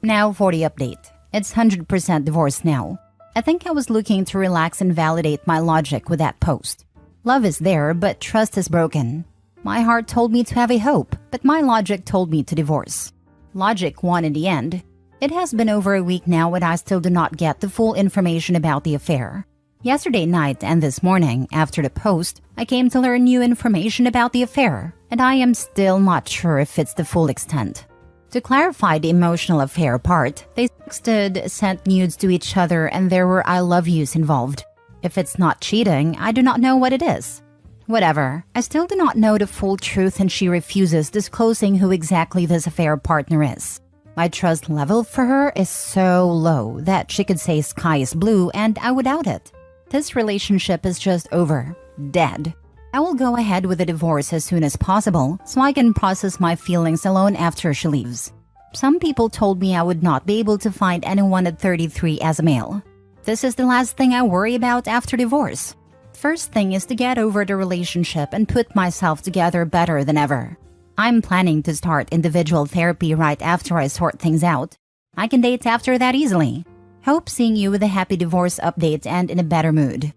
Now for the update. It's 100% divorce now. I think I was looking to relax and validate my logic with that post. Love is there, but trust is broken. My heart told me to have a hope, but my logic told me to divorce. Logic won in the end. It has been over a week now and I still do not get the full information about the affair. Yesterday night and this morning, after the post, I came to learn new information about the affair, and I am still not sure if it's the full extent. To clarify the emotional affair part, they texted, sent nudes to each other, and there were I love yous involved. If it's not cheating, I do not know what it is. Whatever, I still do not know the full truth and she refuses disclosing who exactly this affair partner is. My trust level for her is so low that she could say sky is blue and I would doubt it. This relationship is just over. Dead. I will go ahead with the divorce as soon as possible so I can process my feelings alone after she leaves. Some people told me I would not be able to find anyone at 33 as a male. This is the last thing I worry about after divorce. First thing is to get over the relationship and put myself together better than ever. I'm planning to start individual therapy right after I sort things out. I can date after that easily. Hope seeing you with a happy divorce update and in a better mood.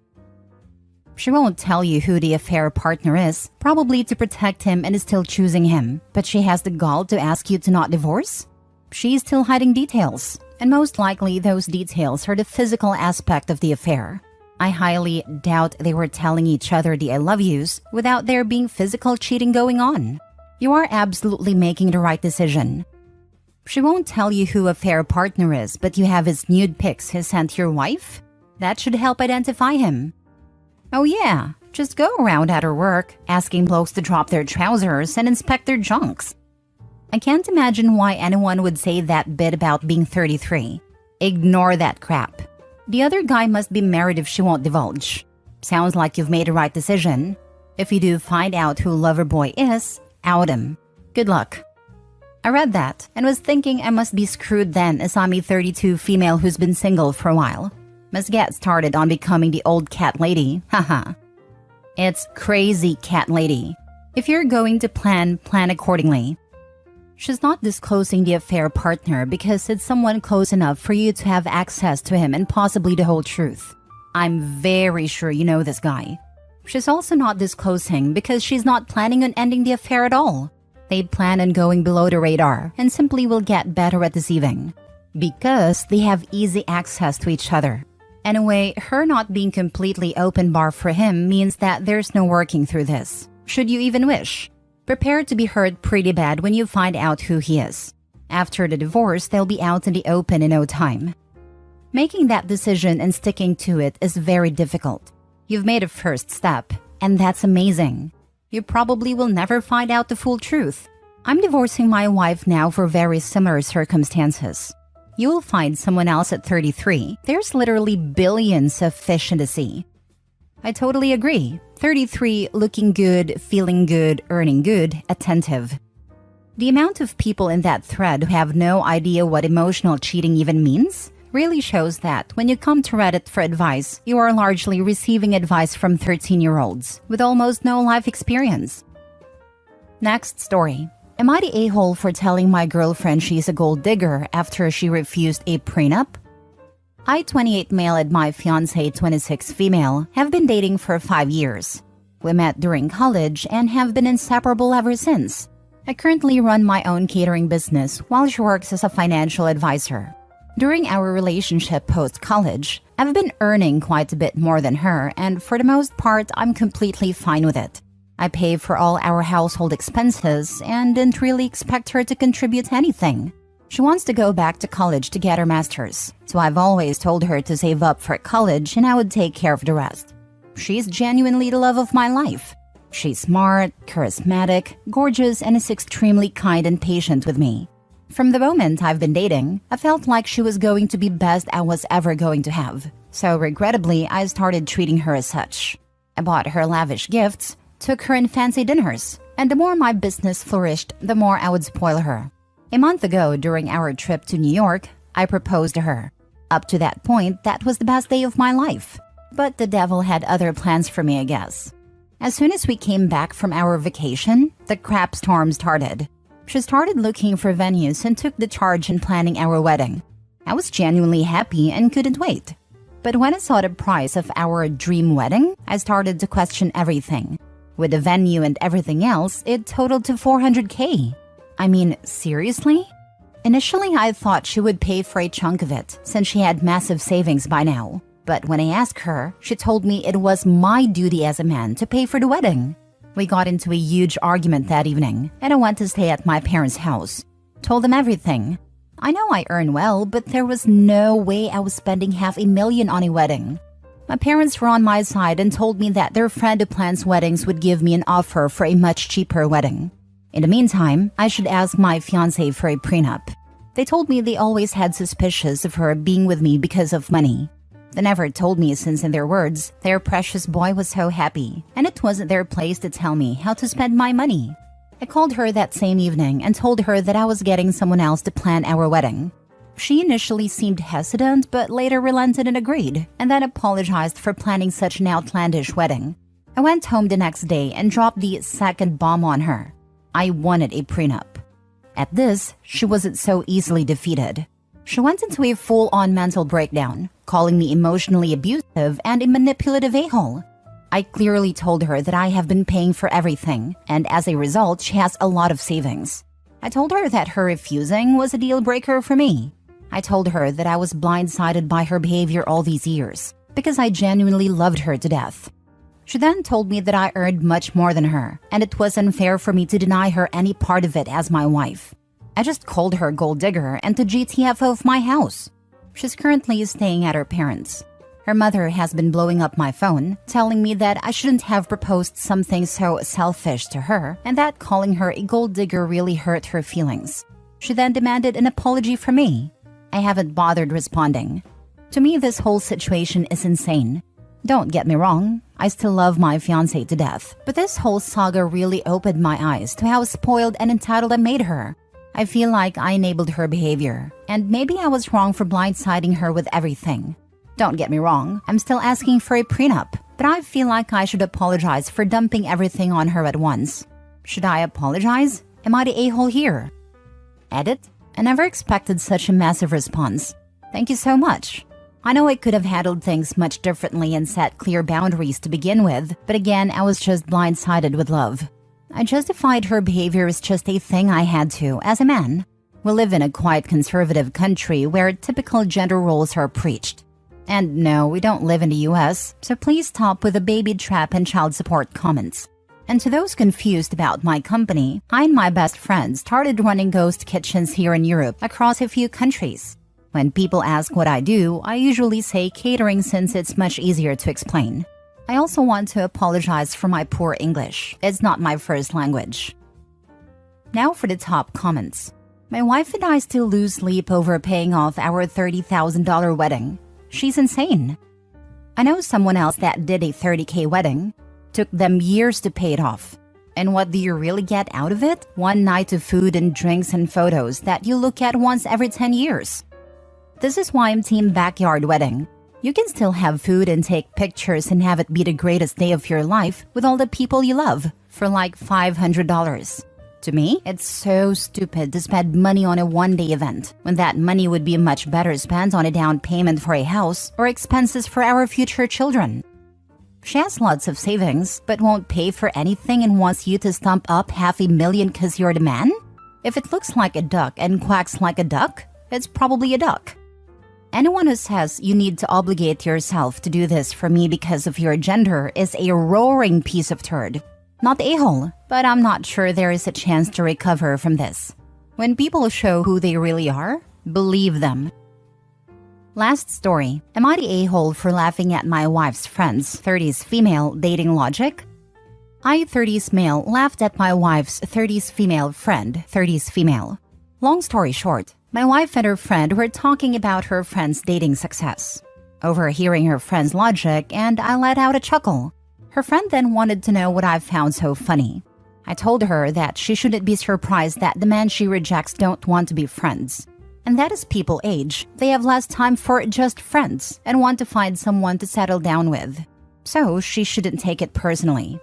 She won't tell you who the affair partner is, probably to protect him and is still choosing him, but she has the gall to ask you to not divorce? She's still hiding details, and most likely those details are the physical aspect of the affair. I highly doubt they were telling each other the I love yous without there being physical cheating going on. You are absolutely making the right decision. She won't tell you who affair partner is, but you have his nude pics he sent your wife? That should help identify him. Oh yeah, just go around at her work, asking blokes to drop their trousers and inspect their junks. I can't imagine why anyone would say that bit about being 33. Ignore that crap. The other guy must be married if she won't divulge. Sounds like you've made the right decision. If you do find out who Loverboy is, out him. Good luck. I read that and was thinking I must be screwed then as I'm a 32 female who's been single for a while. Must get started on becoming the old cat lady, haha. It's crazy cat lady. If you're going to plan accordingly. She's not disclosing the affair partner because it's someone close enough for you to have access to him and possibly the whole truth. I'm very sure you know this guy. She's also not disclosing because she's not planning on ending the affair at all. They plan on going below the radar and simply will get better at deceiving because they have easy access to each other. Anyway, her not being completely open bar for him means that there's no working through this. Should you even wish? Prepare to be hurt pretty bad when you find out who he is. After the divorce, they'll be out in the open in no time. Making that decision and sticking to it is very difficult. You've made a first step, and that's amazing. You probably will never find out the full truth. I'm divorcing my wife now for very similar circumstances. You will find someone else at 33. There's literally billions of fish in the sea. I totally agree. 33, looking good, feeling good, earning good, attentive. The amount of people in that thread who have no idea what emotional cheating even means really shows that when you come to Reddit for advice, you are largely receiving advice from 13-year-olds with almost no life experience. Next story. Am I the a-hole for telling my girlfriend she's a gold digger after she refused a prenup? I, 28 male, and my fiancé, 26 female, have been dating for 5 years. We met during college and have been inseparable ever since. I currently run my own catering business while she works as a financial advisor. During our relationship post-college, I've been earning quite a bit more than her, and for the most part, I'm completely fine with it. I pay for all our household expenses and didn't really expect her to contribute anything. She wants to go back to college to get her master's, so I've always told her to save up for college and I would take care of the rest. She's genuinely the love of my life. She's smart, charismatic, gorgeous, and is extremely kind and patient with me. From the moment I've been dating, I felt like she was going to be best I was ever going to have. So regrettably, I started treating her as such. I bought her lavish gifts, took her in fancy dinners, and the more my business flourished, the more I would spoil her. A month ago, during our trip to New York, I proposed to her. Up to that point, that was the best day of my life. But the devil had other plans for me, I guess. As soon as we came back from our vacation, the crap storm started. She started looking for venues and took the charge in planning our wedding. I was genuinely happy and couldn't wait. But when I saw the price of our dream wedding, I started to question everything. With the venue and everything else, it totaled to $400K. I mean, seriously? Initially, I thought she would pay for a chunk of it, since she had massive savings by now. But when I asked her, she told me it was my duty as a man to pay for the wedding. We got into a huge argument that evening, and I went to stay at my parents' house. Told them everything. I know I earn well, but there was no way I was spending $500,000 on a wedding. My parents were on my side and told me that their friend who plans weddings would give me an offer for a much cheaper wedding. In the meantime, I should ask my fiancé for a prenup. They told me they always had suspicions of her being with me because of money. They never told me since, in their words, their precious boy was so happy, and it wasn't their place to tell me how to spend my money. I called her that same evening and told her that I was getting someone else to plan our wedding. She initially seemed hesitant, but later relented and agreed, and then apologized for planning such an outlandish wedding. I went home the next day and dropped the second bomb on her. I wanted a prenup. At this, she wasn't so easily defeated. She went into a full-on mental breakdown, calling me emotionally abusive and a manipulative a-hole. I clearly told her that I have been paying for everything, and as a result, she has a lot of savings. I told her that her refusing was a deal breaker for me. I told her that I was blindsided by her behavior all these years, because I genuinely loved her to death. She then told me that I earned much more than her, and it was unfair for me to deny her any part of it as my wife. I just called her gold digger and to GTFO of my house. She's currently staying at her parents'. Her mother has been blowing up my phone, telling me that I shouldn't have proposed something so selfish to her, and that calling her a gold digger really hurt her feelings. She then demanded an apology from me. I haven't bothered responding. To me, this whole situation is insane. Don't get me wrong, I still love my fiancé to death, but this whole saga really opened my eyes to how spoiled and entitled I made her. I feel like I enabled her behavior, and maybe I was wrong for blindsiding her with everything. Don't get me wrong, I'm still asking for a prenup, but I feel like I should apologize for dumping everything on her at once. Should I apologize? Am I the a-hole here? Edit. I never expected such a massive response. Thank you so much. I know I could have handled things much differently and set clear boundaries to begin with, but again, I was just blindsided with love. I justified her behavior as just a thing I had to, as a man. We live in a quite conservative country where typical gender roles are preached. And no, we don't live in the US, so please stop with the baby trap and child support comments. And to those confused about my company, I and my best friend started running ghost kitchens here in Europe across a few countries. When people ask what I do, I usually say catering since it's much easier to explain. I also want to apologize for my poor English. It's not my first language. Now for the top comments. My wife and I still lose sleep over paying off our $30,000 wedding. She's insane. I know someone else that did a $30K wedding. Took them years to pay it off. And what do you really get out of it? One night of food and drinks and photos that you look at once every 10 years. This is why I'm team backyard wedding. You can still have food and take pictures and have it be the greatest day of your life with all the people you love for like $500. To me, it's so stupid to spend money on a one-day event when that money would be much better spent on a down payment for a house or expenses for our future children. She has lots of savings but won't pay for anything and wants you to stump up $500,000 because you're the man? If it looks like a duck and quacks like a duck, it's probably a duck. Anyone who says you need to obligate yourself to do this for me because of your gender is a roaring piece of turd. Not a-hole, but I'm not sure there is a chance to recover from this. When people show who they really are, believe them. Last story. Am I the a-hole for laughing at my wife's friend's 30s female dating logic? I, 30s male, laughed at my wife's 30s female friend, 30s female. Long story short, my wife and her friend were talking about her friend's dating success. Overhearing her friend's logic, and I let out a chuckle. Her friend then wanted to know what I found so funny. I told her that she shouldn't be surprised that the men she rejects don't want to be friends. And that as people age, they have less time for just friends and want to find someone to settle down with. So she shouldn't take it personally.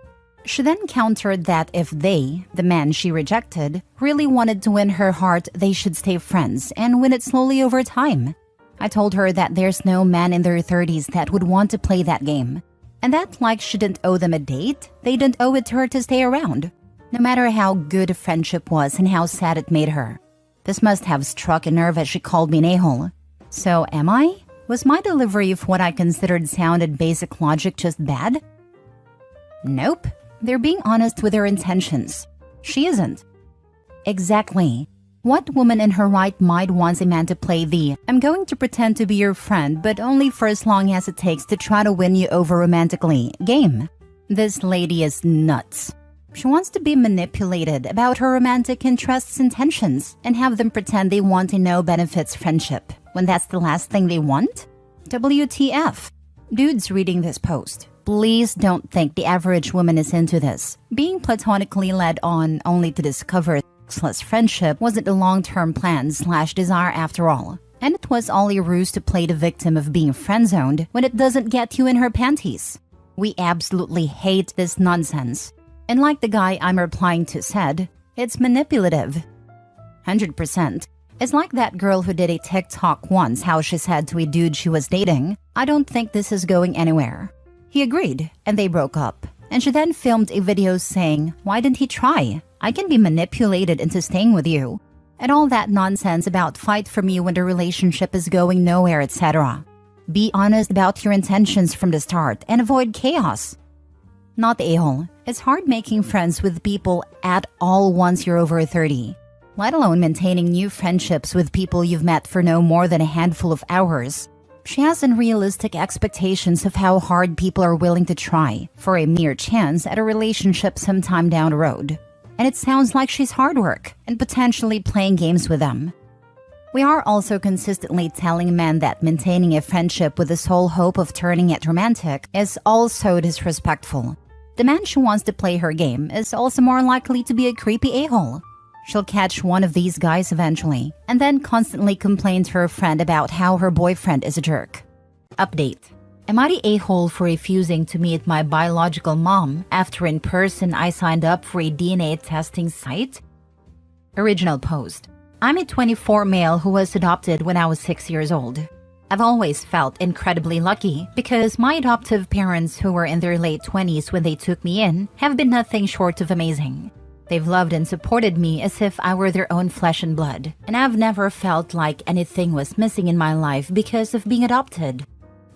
She then countered that if they, the man she rejected, really wanted to win her heart, they should stay friends and win it slowly over time. I told her that there's no man in their 30s that would want to play that game. And that like she didn't owe them a date, they didn't owe it to her to stay around. No matter how good a friendship was and how sad it made her. This must have struck a nerve as she called me an a-hole. So am I? Was my delivery of what I considered sound and basic logic just bad? Nope. They're being honest with their intentions. She isn't. Exactly. What woman in her right mind wants a man to play the "I'm going to pretend to be your friend but only for as long as it takes to try to win you over romantically" game? This lady is nuts. She wants to be manipulated about her romantic interests and intentions and have them pretend they want a no-benefits friendship when that's the last thing they want? WTF? Dudes reading this post, please don't think the average woman is into this. Being platonically led on only to discover sexless friendship wasn't a long-term plan/desire after all. And it was all a ruse to play the victim of being friend-zoned when it doesn't get you in her panties. We absolutely hate this nonsense. And like the guy I'm replying to said, it's manipulative. 100%. It's like that girl who did a TikTok once how she said to a dude she was dating, "I don't think this is going anywhere." He agreed, and they broke up. And she then filmed a video saying, "Why didn't he try? I can be manipulated into staying with you." And all that nonsense about fight for me when the relationship is going nowhere, etc. Be honest about your intentions from the start and avoid chaos. Not a-hole. It's hard making friends with people at all once you're over 30. Let alone maintaining new friendships with people you've met for no more than a handful of hours. She has unrealistic expectations of how hard people are willing to try for a mere chance at a relationship sometime down the road. And it sounds like she's hard work and potentially playing games with them. We are also consistently telling men that maintaining a friendship with the sole hope of turning it romantic is also disrespectful. The man she wants to play her game is also more likely to be a creepy a-hole. She'll catch one of these guys eventually, and then constantly complain to her friend about how her boyfriend is a jerk. Update. Am I the a-hole for refusing to meet my biological mom after in person I signed up for a DNA testing site? Original post. I'm a 24 male who was adopted when I was 6 years old. I've always felt incredibly lucky because my adoptive parents, who were in their late 20s when they took me in, have been nothing short of amazing. They've loved and supported me as if I were their own flesh and blood, and I've never felt like anything was missing in my life because of being adopted.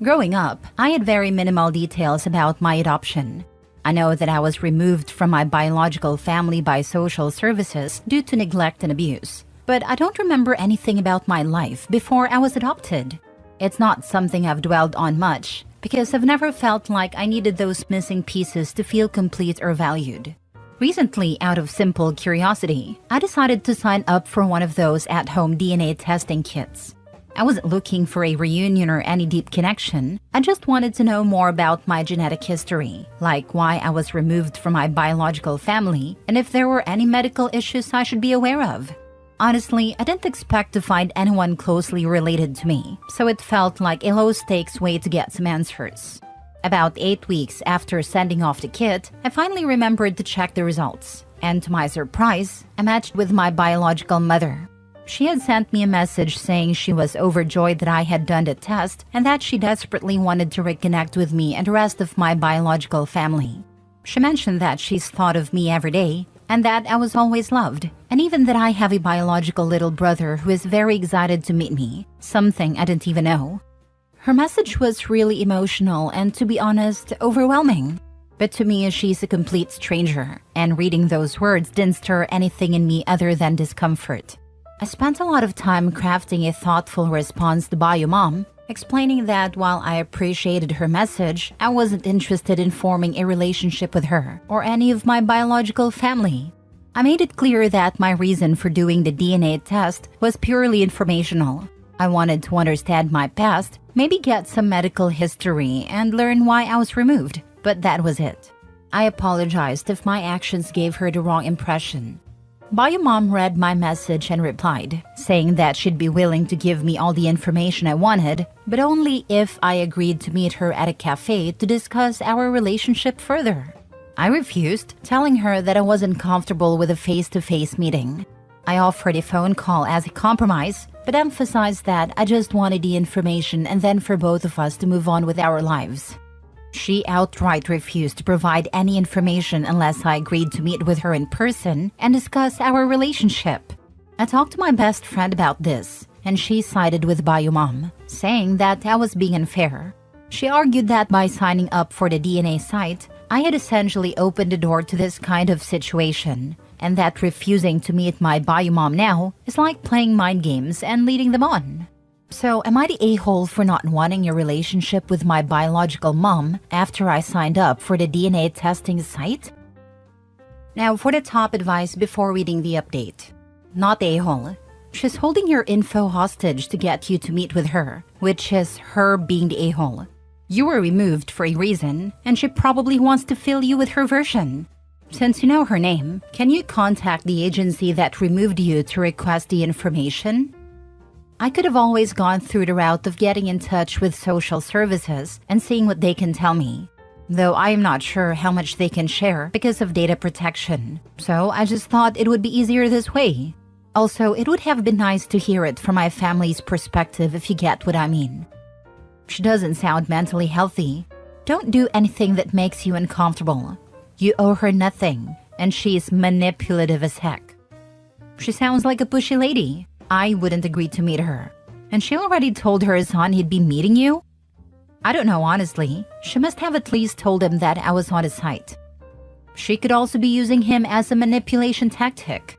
Growing up, I had very minimal details about my adoption. I know that I was removed from my biological family by social services due to neglect and abuse, but I don't remember anything about my life before I was adopted. It's not something I've dwelled on much because I've never felt like I needed those missing pieces to feel complete or valued. Recently, out of simple curiosity, I decided to sign up for one of those at-home DNA testing kits. I wasn't looking for a reunion or any deep connection. I just wanted to know more about my genetic history, like why I was removed from my biological family and if there were any medical issues I should be aware of. Honestly, I didn't expect to find anyone closely related to me, so it felt like a low-stakes way to get some answers. About 8 weeks after sending off the kit, I finally remembered to check the results, and to my surprise, I matched with my biological mother. She had sent me a message saying she was overjoyed that I had done the test and that she desperately wanted to reconnect with me and the rest of my biological family. She mentioned that she's thought of me every day and that I was always loved, and even that I have a biological little brother who is very excited to meet me, something I didn't even know. Her message was really emotional and, to be honest, overwhelming. But to me, she's a complete stranger, and reading those words didn't stir anything in me other than discomfort. I spent a lot of time crafting a thoughtful response to Bio Mom, explaining that while I appreciated her message, I wasn't interested in forming a relationship with her or any of my biological family. I made it clear that my reason for doing the DNA test was purely informational. I wanted to understand my past, maybe get some medical history, and learn why I was removed, but that was it. I apologized if my actions gave her the wrong impression. Bio Mom read my message and replied, saying that she'd be willing to give me all the information I wanted, but only if I agreed to meet her at a cafe to discuss our relationship further. I refused, telling her that I wasn't comfortable with a face-to-face meeting. I offered a phone call as a compromise, but emphasized that I just wanted the information and then for both of us to move on with our lives. She outright refused to provide any information unless I agreed to meet with her in person and discuss our relationship. I talked to my best friend about this, and she sided with Bio Mom, saying that I was being unfair. She argued that by signing up for the DNA site, I had essentially opened the door to this kind of situation, and that refusing to meet my Bio Mom now is like playing mind games and leading them on. So am I the a-hole for not wanting a relationship with my biological mom after I signed up for the DNA testing site? Now for the top advice before reading the update. Not the a-hole. She's holding your info hostage to get you to meet with her, which is her being the a-hole. You were removed for a reason, and she probably wants to fill you with her version. Since you know her name, can you contact the agency that removed you to request the information? I could have always gone through the route of getting in touch with social services and seeing what they can tell me, though I am not sure how much they can share because of data protection, so I just thought it would be easier this way. Also, it would have been nice to hear it from my family's perspective, if you get what I mean. She doesn't sound mentally healthy. Don't do anything that makes you uncomfortable. You owe her nothing, and she's manipulative as heck. She sounds like a pushy lady. I wouldn't agree to meet her. And she already told her son he'd be meeting you? I don't know, honestly. She must have at least told him that I was on his site. She could also be using him as a manipulation tactic.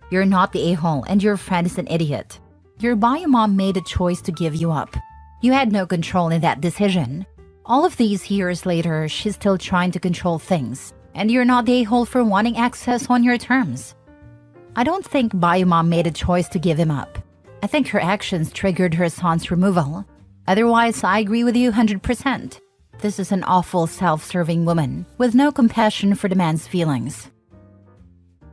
You're not the a-hole, and your friend is an idiot. Your bio mom made a choice to give you up. You had no control in that decision. All of these years later, she's still trying to control things, and you're not the a-hole for wanting access on your terms. I don't think Bio Mom made a choice to give him up. I think her actions triggered her son's removal. Otherwise, I agree with you 100%. This is an awful self-serving woman with no compassion for the man's feelings.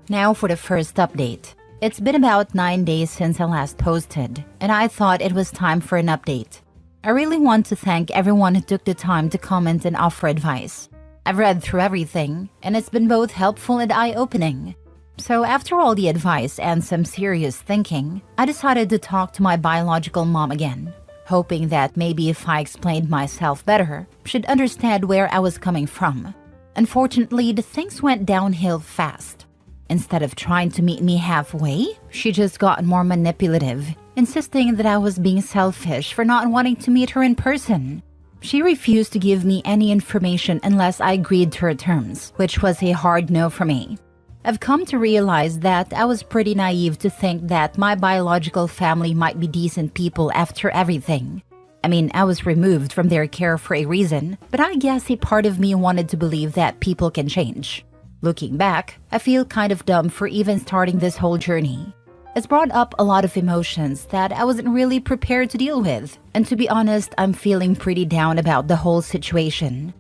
Now for the first update. It's been about 9 days since I last posted, and I thought it was time for an update. I really want to thank everyone who took the time to comment and offer advice. I've read through everything, and it's been both helpful and eye-opening. So after all the advice and some serious thinking, I decided to talk to my biological mom again, hoping that maybe if I explained myself better, she'd understand where I was coming from. Unfortunately, the things went downhill fast. Instead of trying to meet me halfway, she just got more manipulative, insisting that I was being selfish for not wanting to meet her in person. She refused to give me any information unless I agreed to her terms, which was a hard no for me. I've come to realize that I was pretty naive to think that my biological family might be decent people after everything. I mean, I was removed from their care for a reason, but I guess a part of me wanted to believe that people can change. Looking back, I feel kind of dumb for even starting this whole journey. It's brought up a lot of emotions that I wasn't really prepared to deal with, and to be honest, I'm feeling pretty down about the whole situation.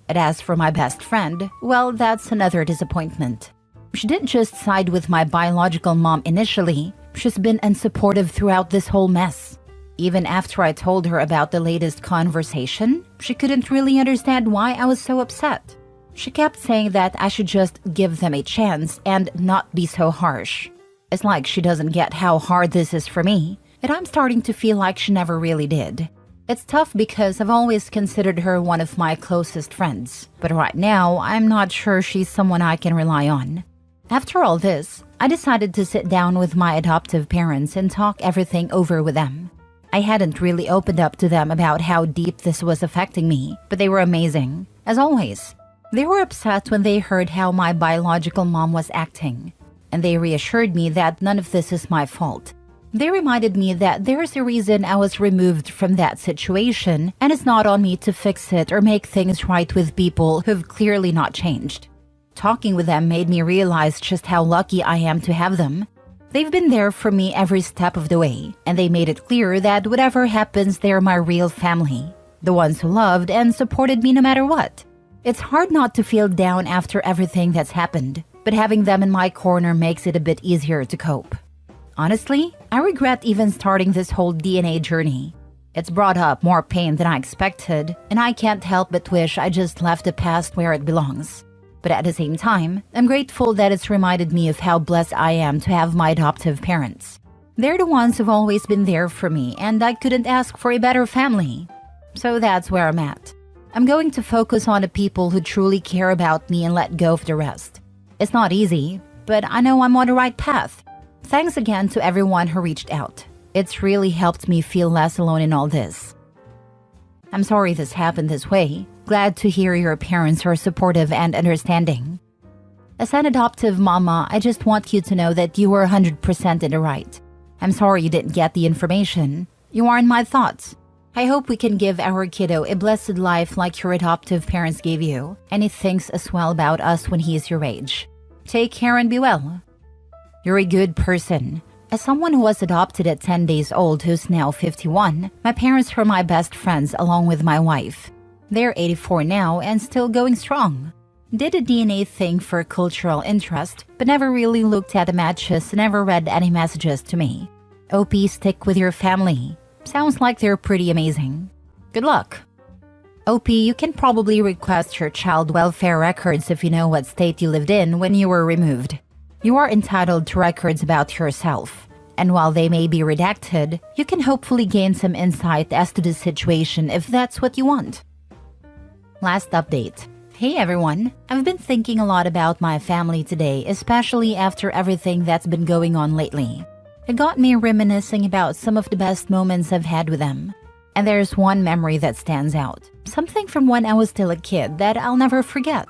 And as for my best friend, well, that's another disappointment. She didn't just side with my biological mom initially, she's been unsupportive throughout this whole mess. Even after I told her about the latest conversation, she couldn't really understand why I was so upset. She kept saying that I should just give them a chance and not be so harsh. It's like she doesn't get how hard this is for me, and I'm starting to feel like she never really did. It's tough because I've always considered her one of my closest friends, but right now I'm not sure she's someone I can rely on. After all this, I decided to sit down with my adoptive parents and talk everything over with them. I hadn't really opened up to them about how deep this was affecting me, but they were amazing, as always. They were upset when they heard how my biological mom was acting, and they reassured me that none of this is my fault. They reminded me that there's a reason I was removed from that situation, and it's not on me to fix it or make things right with people who've clearly not changed. Talking with them made me realize just how lucky I am to have them. They've been there for me every step of the way, and they made it clear that whatever happens, they're my real family, the ones who loved and supported me no matter what. It's hard not to feel down after everything that's happened, but having them in my corner makes it a bit easier to cope. Honestly, I regret even starting this whole DNA journey. It's brought up more pain than I expected, and I can't help but wish I just left the past where it belongs. But at the same time, I'm grateful that it's reminded me of how blessed I am to have my adoptive parents. They're the ones who've always been there for me, and I couldn't ask for a better family. So that's where I'm at. I'm going to focus on the people who truly care about me and let go of the rest. It's not easy, but I know I'm on the right path. Thanks again to everyone who reached out. It's really helped me feel less alone in all this. I'm sorry this happened this way. Glad to hear your parents are supportive and understanding. As an adoptive mama, I just want you to know that you were 100% in the right. I'm sorry you didn't get the information. You are in my thoughts. I hope we can give our kiddo a blessed life like your adoptive parents gave you, and he thinks as well about us when he is your age. Take care and be well. You're a good person. As someone who was adopted at 10 days old who's now 51, my parents were my best friends along with my wife. They're 84 now and still going strong. Did a DNA thing for cultural interest, but never really looked at the matches and never read any messages to me. OP, stick with your family. Sounds like they're pretty amazing. Good luck. OP, you can probably request your child welfare records if you know what state you lived in when you were removed. You are entitled to records about yourself, and while they may be redacted, you can hopefully gain some insight as to the situation if that's what you want. Last update. Hey everyone, I've been thinking a lot about my family today, especially after everything that's been going on lately. It got me reminiscing about some of the best moments I've had with them. And there's one memory that stands out. Something from when I was still a kid that I'll never forget.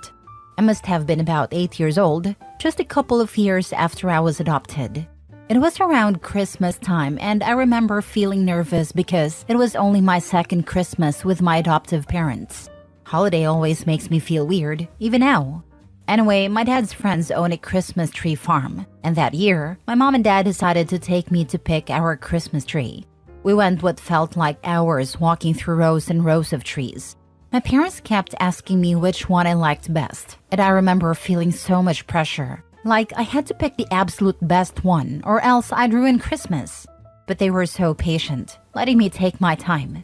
I must have been about 8 years old, just a couple of years after I was adopted. It was around Christmas time, and I remember feeling nervous because it was only my second Christmas with my adoptive parents. Holiday always makes me feel weird, even now. Anyway, my dad's friends own a Christmas tree farm, and that year, my mom and dad decided to take me to pick our Christmas tree. We went what felt like hours walking through rows and rows of trees. My parents kept asking me which one I liked best, and I remember feeling so much pressure. Like I had to pick the absolute best one, or else I'd ruin Christmas. But they were so patient, letting me take my time.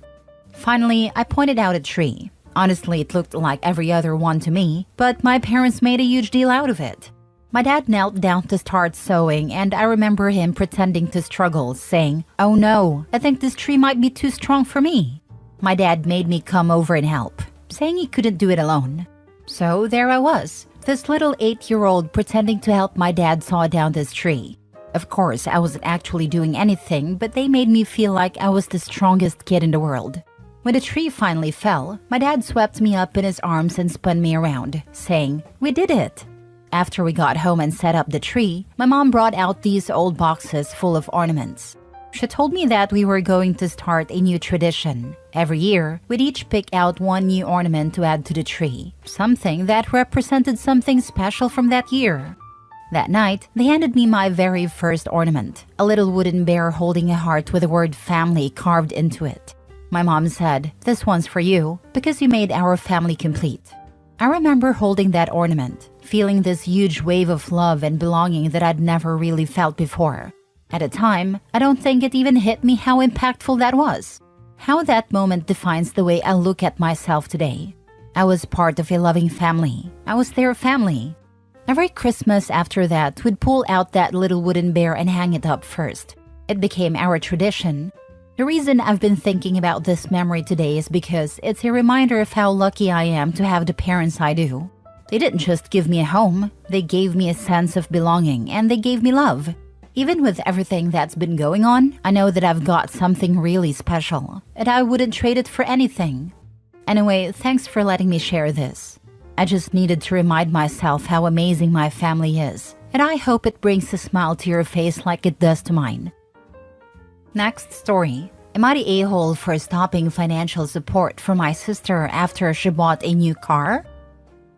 Finally, I pointed out a tree. Honestly, it looked like every other one to me, but my parents made a huge deal out of it. My dad knelt down to start sewing, and I remember him pretending to struggle, saying, "Oh no, I think this tree might be too strong for me." My dad made me come over and help, saying he couldn't do it alone. So there I was, this little 8-year-old pretending to help my dad saw down this tree. Of course, I wasn't actually doing anything, but they made me feel like I was the strongest kid in the world. When the tree finally fell, my dad swept me up in his arms and spun me around, saying, "We did it." After we got home and set up the tree, my mom brought out these old boxes full of ornaments. She told me that we were going to start a new tradition. Every year, we'd each pick out one new ornament to add to the tree, something that represented something special from that year. That night, they handed me my very first ornament, a little wooden bear holding a heart with the word family carved into it. My mom said, "This one's for you, because you made our family complete." I remember holding that ornament, feeling this huge wave of love and belonging that I'd never really felt before. At the time, I don't think it even hit me how impactful that was. How that moment defines the way I look at myself today. I was part of a loving family. I was their family. Every Christmas after that, we'd pull out that little wooden bear and hang it up first. It became our tradition. The reason I've been thinking about this memory today is because it's a reminder of how lucky I am to have the parents I do. They didn't just give me a home, they gave me a sense of belonging, and they gave me love. Even with everything that's been going on, I know that I've got something really special, and I wouldn't trade it for anything. Anyway, thanks for letting me share this. I just needed to remind myself how amazing my family is, and I hope it brings a smile to your face like it does to mine. Next story. Am I the a-hole for stopping financial support for my sister after she bought a new car?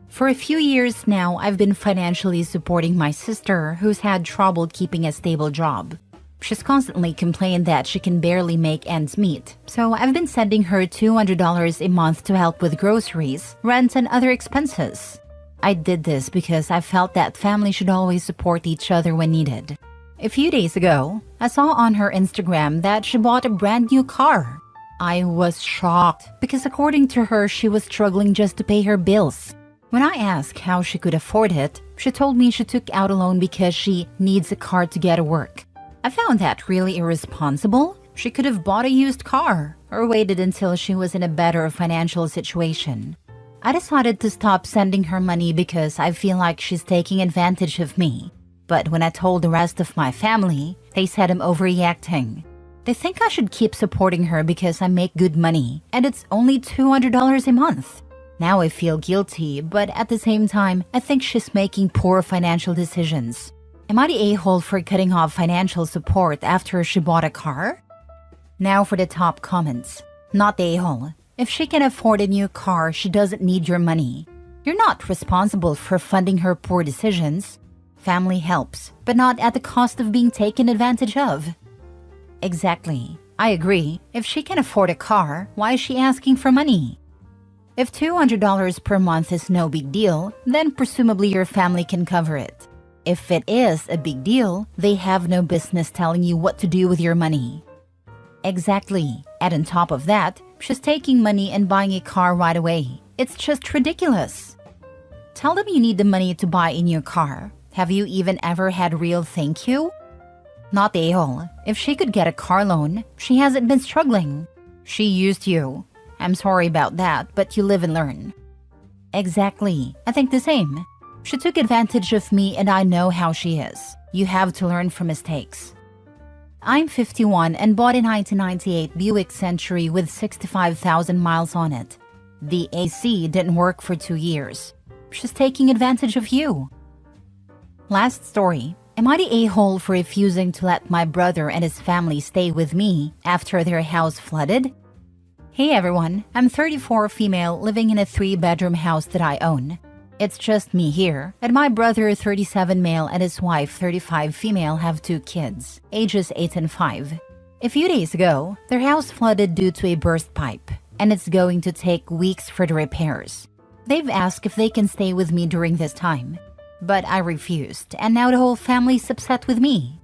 For a few years now, I've been financially supporting my sister who's had trouble keeping a stable job. She's constantly complained that she can barely make ends meet, so I've been sending her $200 a month to help with groceries, rent, and other expenses. I did this because I felt that family should always support each other when needed. A few days ago, I saw on her Instagram that she bought a brand new car. I was shocked because according to her, she was struggling just to pay her bills. When I asked how she could afford it, she told me she took out a loan because she needs a car to get to work. I found that really irresponsible. She could have bought a used car or waited until she was in a better financial situation. I decided to stop sending her money because I feel like she's taking advantage of me. But when I told the rest of my family, they said I'm overreacting. They think I should keep supporting her because I make good money, and it's only $200 a month. Now I feel guilty, but at the same time, I think she's making poor financial decisions. Am I the a-hole for cutting off financial support after she bought a car? Now for the top comments. Not the a-hole. If she can afford a new car, she doesn't need your money. You're not responsible for funding her poor decisions. Family helps, but not at the cost of being taken advantage of. Exactly. I agree. If she can afford a car, why is she asking for money? If $200 per month is no big deal, then presumably your family can cover it. If it is a big deal, they have no business telling you what to do with your money. Exactly. And on top of that, she's taking money and buying a car right away. It's just ridiculous. Tell them you need the money to buy a new car. Have you even ever had real thank you? Not the a-hole. If she could get a car loan, she hasn't been struggling. She used you. I'm sorry about that, but you live and learn. Exactly. I think the same. She took advantage of me and I know how she is. You have to learn from mistakes. I'm 51 and bought a 1998 Buick Century with 65,000 miles on it. The AC didn't work for 2 years. She's taking advantage of you. Last story. Am I the a-hole for refusing to let my brother and his family stay with me after their house flooded? Hey everyone, I'm 34 female living in a 3-bedroom house that I own. It's just me here, and my brother 37 male and his wife 35 female have 2 kids, ages 8 and 5. A few days ago, their house flooded due to a burst pipe, and it's going to take weeks for the repairs. They've asked if they can stay with me during this time, but I refused, and now the whole family's upset with me.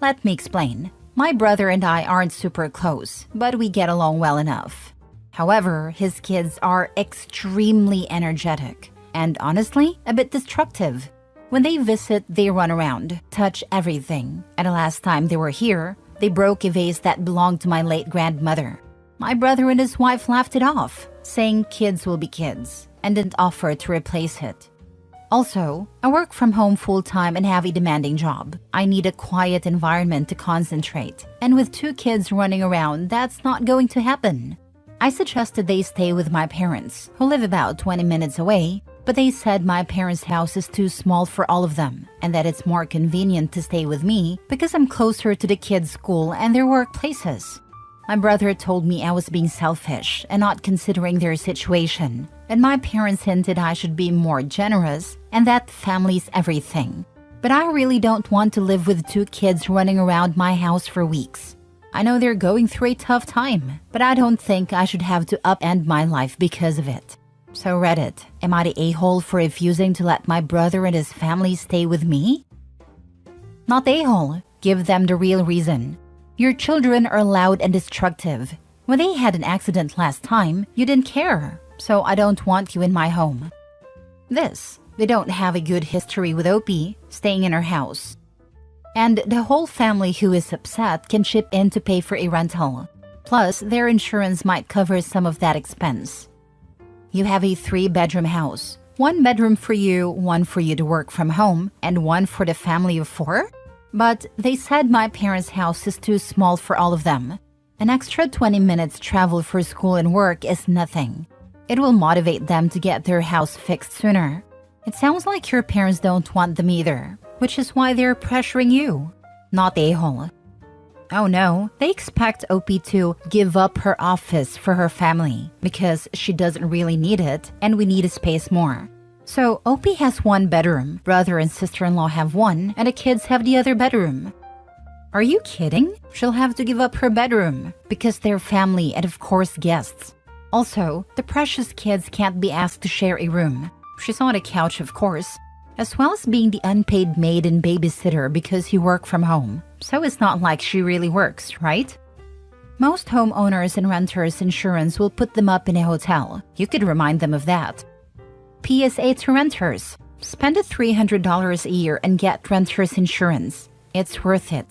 Let me explain. My brother and I aren't super close, but we get along well enough. However, his kids are extremely energetic and honestly, a bit destructive. When they visit, they run around, touch everything. And the last time they were here, they broke a vase that belonged to my late grandmother. My brother and his wife laughed it off, saying kids will be kids, and didn't offer to replace it. Also, I work from home full-time and have a demanding job. I need a quiet environment to concentrate. And with 2 kids running around, that's not going to happen. I suggested they stay with my parents, who live about 20 minutes away, but they said my parents' house is too small for all of them, and that it's more convenient to stay with me because I'm closer to the kids' school and their workplaces. My brother told me I was being selfish and not considering their situation, and my parents hinted I should be more generous and that family's everything. But I really don't want to live with 2 kids running around my house for weeks. I know they're going through a tough time, but I don't think I should have to upend my life because of it. So Reddit, am I the a-hole for refusing to let my brother and his family stay with me? Not the a-hole. Give them the real reason. Your children are loud and destructive. When they had an accident last time, you didn't care, so I don't want you in my home. They don't have a good history with Opie staying in her house. And the whole family who is upset can chip in to pay for a rental. Plus, their insurance might cover some of that expense. You have a 3-bedroom house. 1 bedroom for you, 1 for you to work from home, and 1 for the family of 4? But they said my parents' house is too small for all of them. An extra 20 minutes travel for school and work is nothing. It will motivate them to get their house fixed sooner. It sounds like your parents don't want them either, which is why they're pressuring you. Not the a-hole. Oh no, they expect Opie to give up her office for her family because she doesn't really need it and we need a space more. So Opie has 1 bedroom, brother and sister-in-law have 1, and the kids have the other bedroom. Are you kidding? She'll have to give up her bedroom because they're family and of course guests. Also, the precious kids can't be asked to share a room. She's on a couch, of course, as well as being the unpaid maid and babysitter because you work from home. So it's not like she really works, right? Most homeowners and renters insurance will put them up in a hotel. You could remind them of that. PSA to renters. Spend $300 a year and get renters insurance. It's worth it.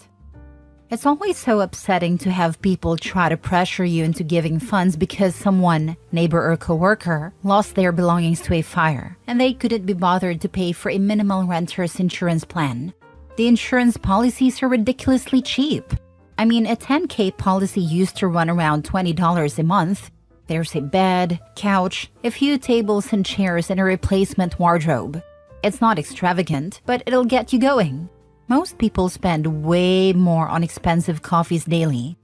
It's always so upsetting to have people try to pressure you into giving funds because someone, neighbor or coworker, lost their belongings to a fire and they couldn't be bothered to pay for a minimal renter's insurance plan. The insurance policies are ridiculously cheap. I mean, a $10K policy used to run around $20 a month. There's a bed, couch, a few tables and chairs, and a replacement wardrobe. It's not extravagant, but it'll get you going. Most people spend way more on expensive coffees daily.